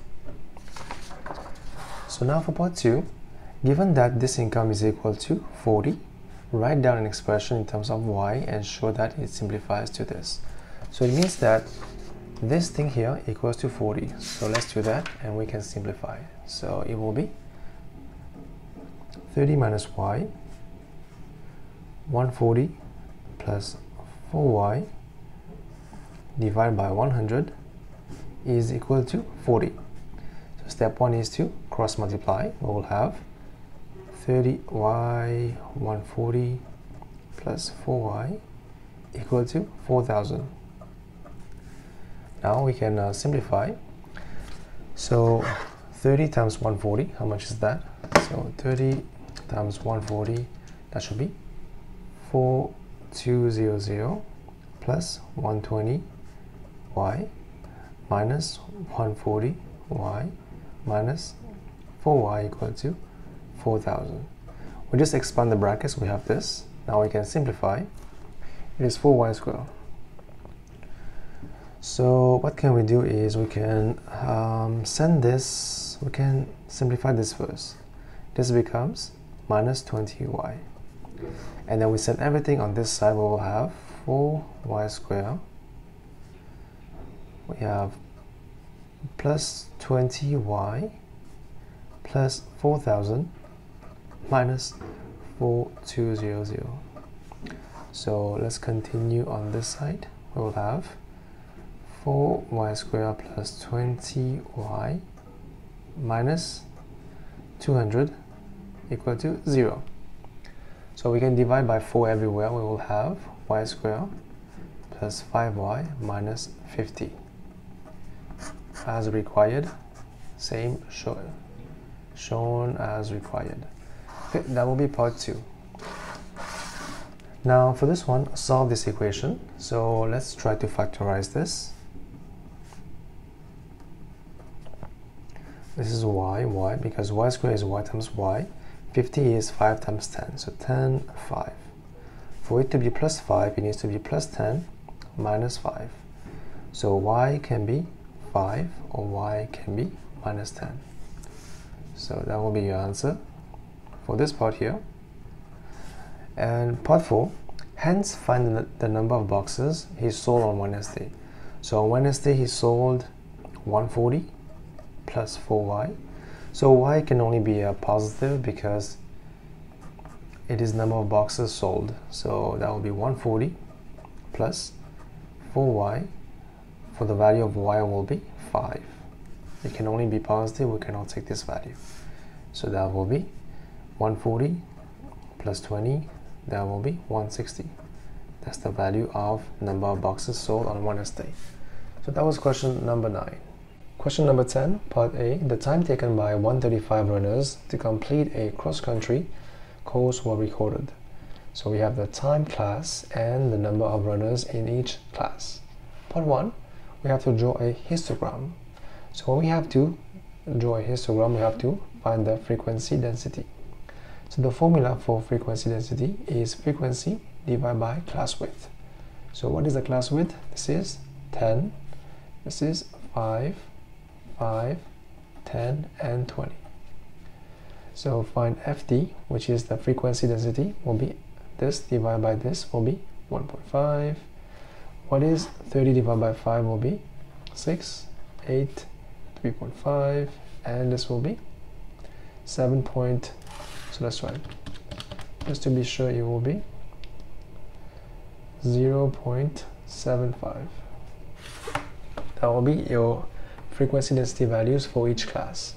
So now for part 2, given that this income is equal to 40, write down an expression in terms of y and show that it simplifies to this. So it means that this thing here equals to 40. So let's do that and we can simplify. So it will be 30 minus y, 140 plus 4y divided by 100 is equal to 40. So step 1 is to cross multiply. We will have 30y 140 plus 4y equal to 4000. Now we can simplify. So 30 times 140, how much is that? So 30 times 140, that should be 4200 plus 120y minus 140y minus 4y equal to 4000. We just expand the brackets, we have this. Now we can simplify. It is 4y squared. So what can we do is we can we can simplify this first. This becomes minus 20y. And then we send everything on this side. We will have 4y squared. We have plus 20y plus 4000 minus 4200. So let's continue on this side. We will have 4y squared plus 20y minus 200 equal to 0. So we can divide by 4 everywhere. We will have y squared plus 5y minus 50. As required, same shown as required. Okay, that will be part 2. Now for this one, solve this equation. So let's try to factorize this. This is y, because y squared is y times y. 50 is 5 times 10, so 10, 5. For it to be plus 5, it needs to be plus 10 minus 5. So y can be 5 or y can be minus 10. So that will be your answer for this part here. And part 4, hence find the number of boxes he sold on Wednesday. So on Wednesday he sold 140 plus 4y. So y can only be a positive because it is number of boxes sold. So that will be 140 plus 4y. For the value of y will be 5. It can only be positive, we cannot take this value. So that will be 140 plus 20, that will be 160. That's the value of number of boxes sold on Wednesday. So that was question number 9. Question number 10, part A, the time taken by 135 runners to complete a cross-country course were recorded. So we have the time class and the number of runners in each class. Part 1, we have to draw a histogram. So when we have to draw a histogram, we have to find the frequency density. So the formula for frequency density is frequency divided by class width. So what is the class width? This is 10, this is 5, 5, 10, and 20. So find FD, which is the frequency density, will be this divided by this will be 1.5. What is 30 divided by 5 will be 6, 8, 3.5, and this will be 7 point. So let's try it. Just to be sure, it will be 0.75. That will be your frequency density values for each class.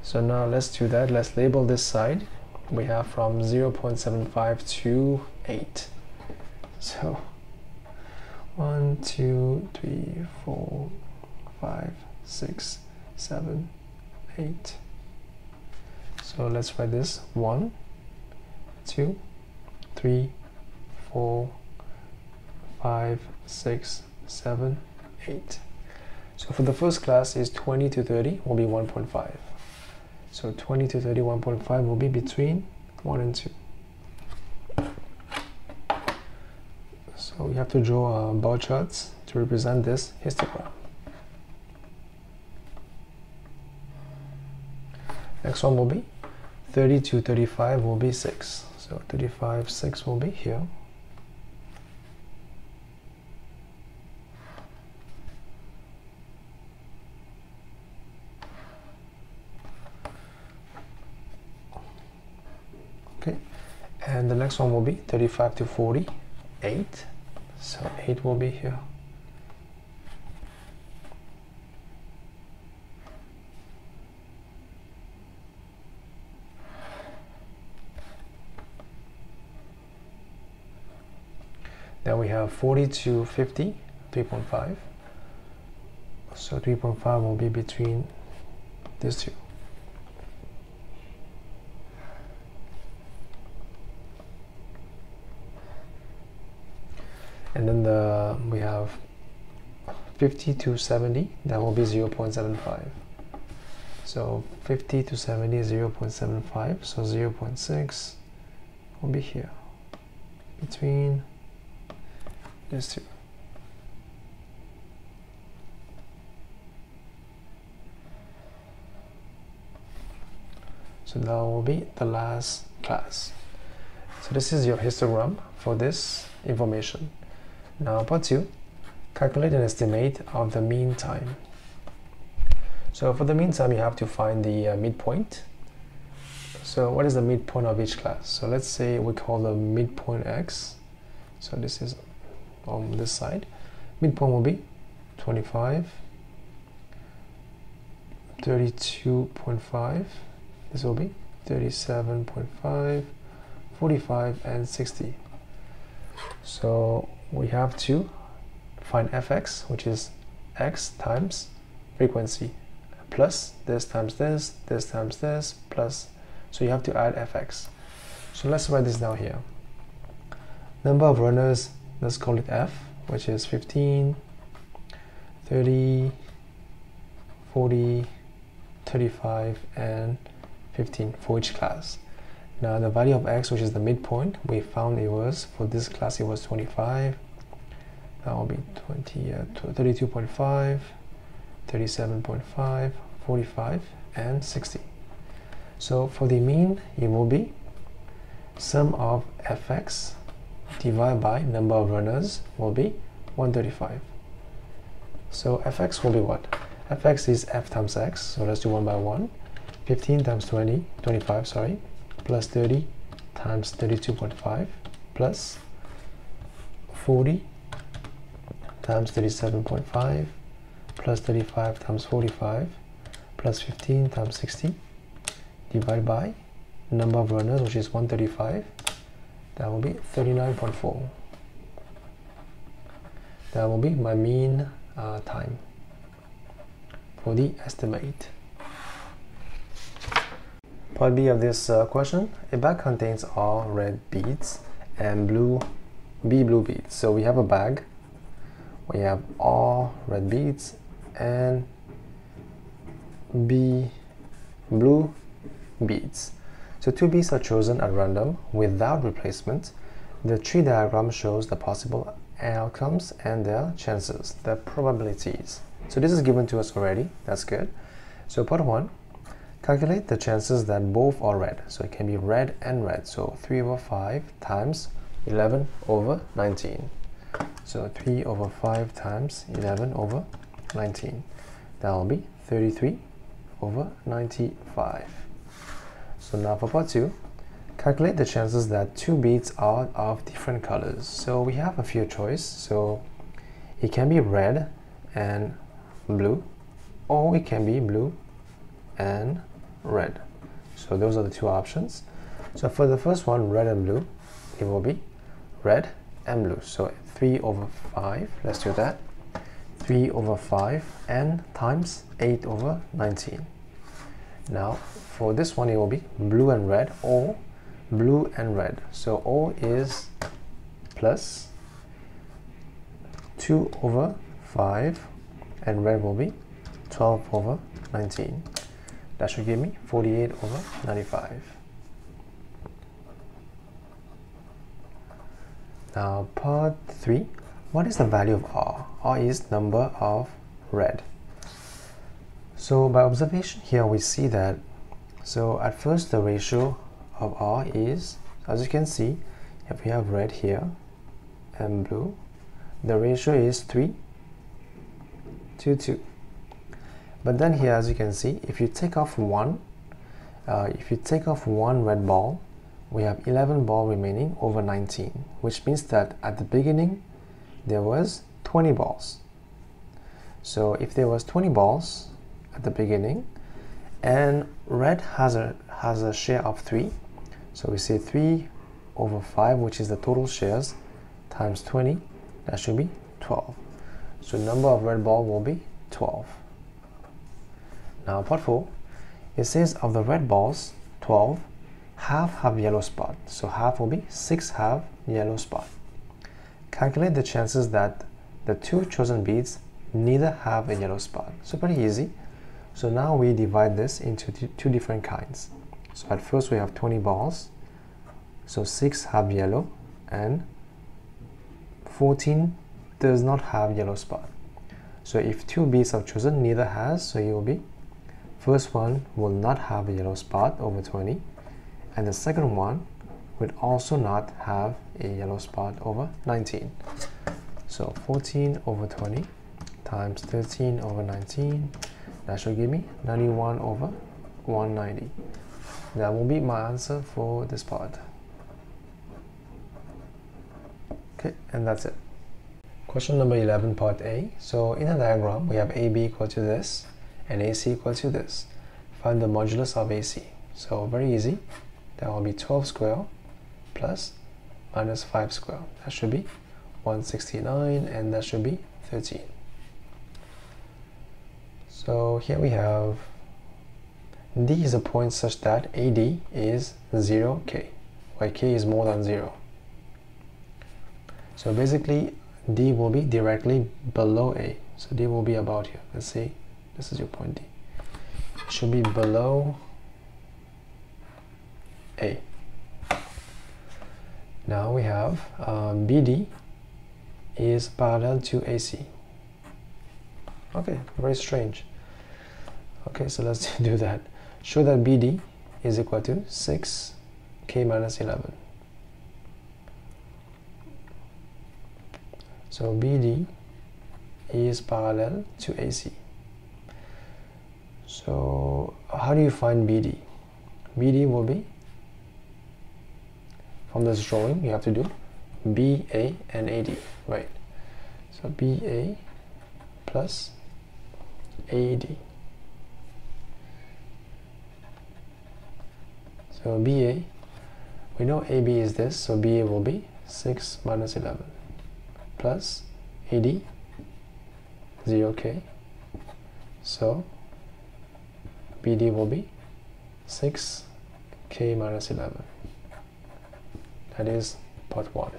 So now let's do that. Let's label this side. We have from 0.75 to 8. So 1, 2, 3, 4, 5, 6, 7, 8. So let's write this 1, 2, 3, 4, 5, 6, 7, 8. So for the first class is 20 to 30 will be 1.5. So 20 to 30, 1.5 will be between 1 and 2. So we have to draw bar charts to represent this histogram. Next one will be 30 to 35 will be 6. So 35, 6 will be here. Okay, and the next one will be 35 to 40, 8. So 8 will be here. Then we have 40 to 50, 3.5. So 3.5 will be between these two. And then we have 50 to 70, that will be 0.75. So 50 to 70 is 0.75, so 0.6 will be here, between these two. So that will be the last class. So this is your histogram for this information. Now part 2, calculate an estimate of the mean time. So for the mean time, you have to find the midpoint. So what is the midpoint of each class? So let's say we call the midpoint x. So this is on this side. Midpoint will be 25, 32.5. This will be 37.5, 45, and 60. So we have to find fx, which is x times frequency, plus this times this, this times this, plus. So you have to add fx. So let's write this down here. Number of runners, let's call it f, which is 15, 30, 40, 35, and 15 for each class. Now the value of x, which is the midpoint, we found it was, for this class it was 25. That will be 32.5, 37.5, 45, and 60. So for the mean, it will be sum of fx divided by number of runners will be 135. So fx will be what? Fx is f times x, so let's do one by one. 15 times 25, sorry, plus 30 times 32.5, plus 40 times 37.5, plus 35 times 45, plus 15 times 60, divided by number of runners, which is 135. That will be 39.4. That will be my mean time for the estimate. Part B of this question, a bag contains all red beads and blue beads. So we have a bag, we have all red beads and blue beads. So two beads are chosen at random without replacement. The tree diagram shows the possible outcomes and their chances, the probabilities. So this is given to us already, that's good. So part 1, calculate the chances that both are red. So it can be red and red. So 3 over 5 times 11 over 19. So 3 over 5 times 11 over 19. That will be 33 over 95. So now for part 2, calculate the chances that two beads are of different colors. So we have a few choices. So it can be red and blue, or it can be blue and red. So those are the two options. So for the first one, red and blue, it will be red and blue. So 3 over 5, let's do that. 3 over 5 and times 8 over 19. Now for this one, it will be blue and red, or blue and red. So O is plus 2 over 5 and red will be 12 over 19. That should give me 48 over 95. Now part 3, what is the value of R? R is number of red. So by observation here, we see that So at first the ratio of R is, as you can see, if we have red here and blue, the ratio is 3 to 2. But then here, as you can see, if you take off one red ball, we have 11 ball remaining over 19, which means that at the beginning there was 20 balls. So if there was 20 balls at the beginning, and red has a share of 3, so we say 3 over 5, which is the total shares, times 20, that should be 12. So number of red ball will be 12. Now part 4, it says of the red balls, 12, half have yellow spot. So half will be 6 have yellow spot. Calculate the chances that the 2 chosen beads neither have a yellow spot. So pretty easy. So now we divide this into 2 different kinds. So at first we have 20 balls. So 6 have yellow and 14 does not have yellow spot. So if 2 beads are chosen, neither has, so it will be first one will not have a yellow spot over 20, and the second one would also not have a yellow spot over 19. So 14 over 20 times 13 over 19, that should give me 91 over 190. That will be my answer for this part. Okay, and that's it. Question number 11, part A. So in a diagram, we have AB equal to this and AC equal to this. Find the modulus of AC. So very easy. That will be 12 square plus minus 5 square. That should be 169, and that should be 13. So here we have D is a point such that AD is 0K, where K is more than 0. So basically D will be directly below A. So D will be about here. Let's see, this is your point D. It should be below A. Now we have BD is parallel to AC. Okay, very strange. Okay, so let's do that. Show that BD is equal to 6K minus 11. So BD is parallel to AC. So how do you find BD? BD will be, from this drawing, you have to do BA and AD, right? So BA plus AD. So BA, we know AB is this, so BA will be 6 minus 11 plus AD 0K. So BD will be 6K minus 11. That is part 1.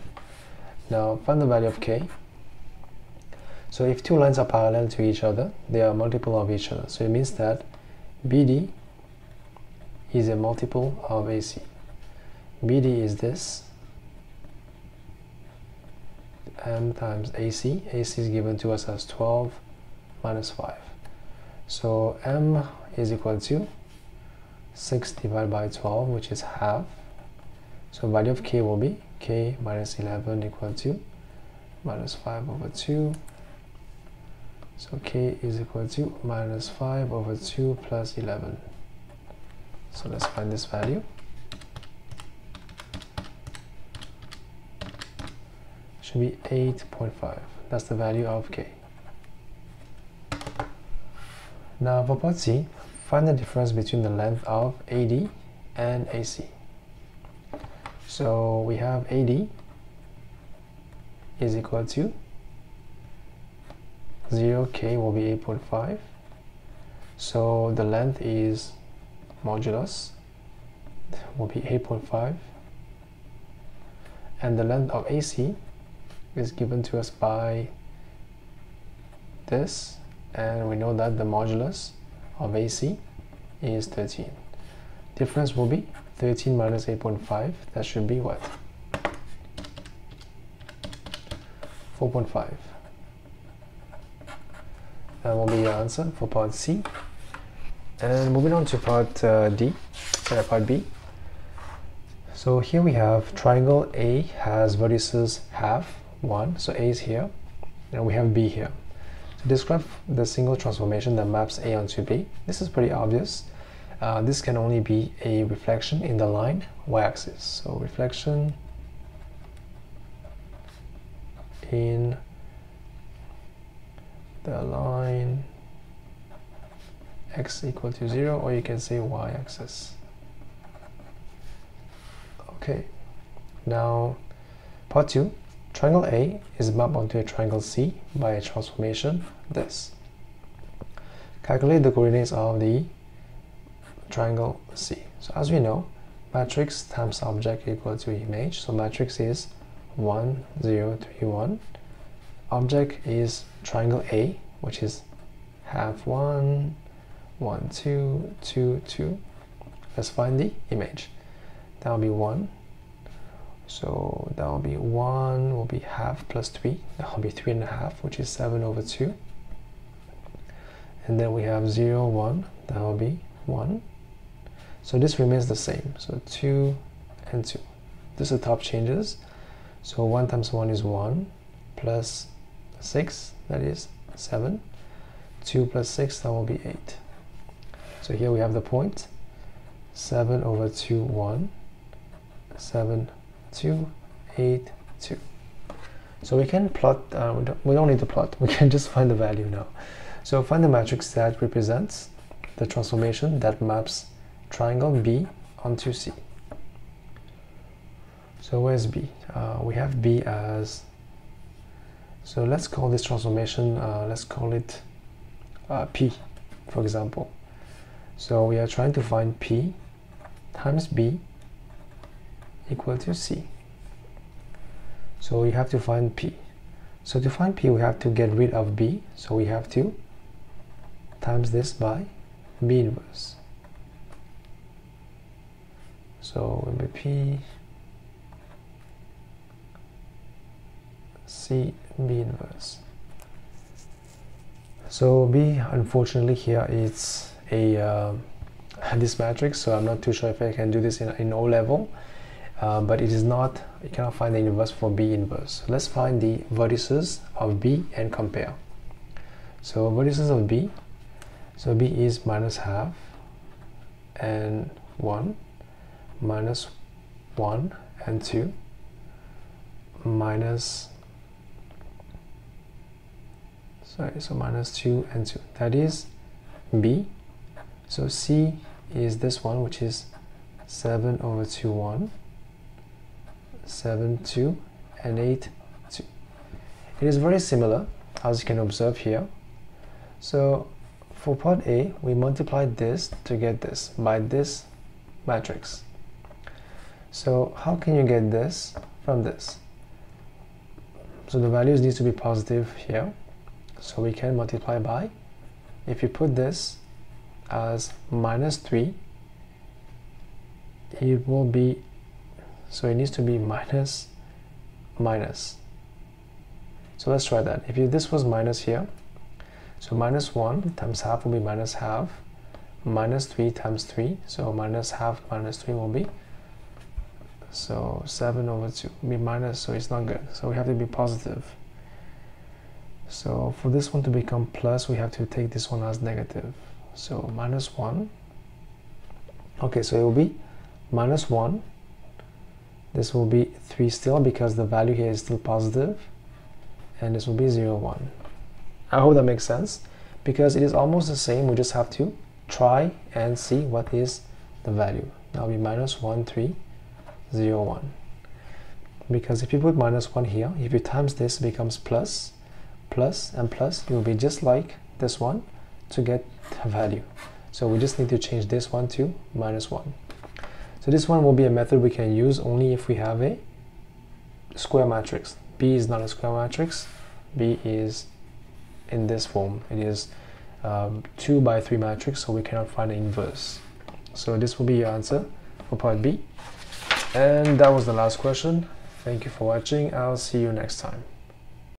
Now find the value of K. So if 2 lines are parallel to each other, they are multiple of each other. So it means that BD is a multiple of AC. BD is this, M times AC. AC is given to us as 12 minus 5. So M is equal to 6 divided by 12, which is half. So value of K will be K minus 11 equal to minus 5 over 2. So K is equal to minus 5 over 2 plus 11. So let's find this value. Should be 8.5. That's the value of K. Now for part C, find the difference between the length of AD and AC. So we have AD is equal to 0K will be 8.5. So the length is modulus will be 8.5, and the length of AC is given to us by this, and we know that the modulus of AC is 13. Difference will be 13 minus 8.5. That should be what? 4.5. That will be your answer for part C. And moving on to part part B. So here we have triangle A has vertices half, 1, so A is here, and we have B here. To describe the single transformation that maps A onto B, this is pretty obvious. This can only be a reflection in the line y-axis. So reflection in the line x equal to 0, or you can say y-axis. Okay, now part 2. Triangle A is mapped onto a triangle C by a transformation this. Calculate the coordinates of the triangle C. So as we know, matrix times object equal to image. So matrix is 1, 0, 3, 1. Object is triangle A, which is half 1, 1, 2, 2, 2. Let's find the image. That will be 1. So that will be 1 will be half plus 3. That will be 3.5, which is 7/2. And then we have 0, 1. That will be 1. So this remains the same. So 2 and 2. This is the top changes. So 1 times 1 is 1 plus 6, that is 7. 2 plus 6, that will be 8. So here we have the point. 7/2, 1. 7, 2, 8, 2. So we can plot, we don't need to plot, we can just find the value now. So find the matrix that represents the transformation that maps triangle B onto C. So where's B? We have B as, so let's call this transformation, let's call it P, for example. So we are trying to find P times B equal to C. So we have to find P. So to find P, we have to get rid of B. So we have to times this by B inverse. So it will be P C B inverse. So B, unfortunately, here it's a this matrix, so I'm not too sure if I can do this in O level. But it is not, you cannot find the inverse for B inverse. So let's find the vertices of B and compare. So vertices of B, so B is minus half and 1, minus 1 and 2, minus, so minus 2 and 2. That is B. So C is this one, which is 7/2, 1. 7, 2, and 8, 2. It is very similar, as you can observe here. So for part A, we multiplied this to get this by this matrix. So how can you get this from this? So the values need to be positive here. So we can multiply by, if you put this as minus 3, it will be, so it needs to be minus, minus. So let's try that. If this was minus here, so minus 1 times half will be minus half, minus 3 times 3, so minus half minus 3 will be, so 7/2 will be minus, so it's not good. So we have to be positive. So for this one to become plus, we have to take this one as negative. So minus 1. Okay, so it will be minus 1. This will be 3 still, because the value here is still positive, and this will be 0, 1. I hope that makes sense, because it is almost the same. We just have to try and see what is the value. That will be minus 1, 3, 0, 1. Because if you put minus 1 here, if you times this, it becomes plus, plus, and plus. It will be just like this one to get the value. So we just need to change this one to minus 1. So this one will be a method we can use only if we have a square matrix. B is not a square matrix. B is in this form. It is 2 by 3 matrix, so we cannot find an inverse. So this will be your answer for part B. And that was the last question. Thank you for watching. I'll see you next time.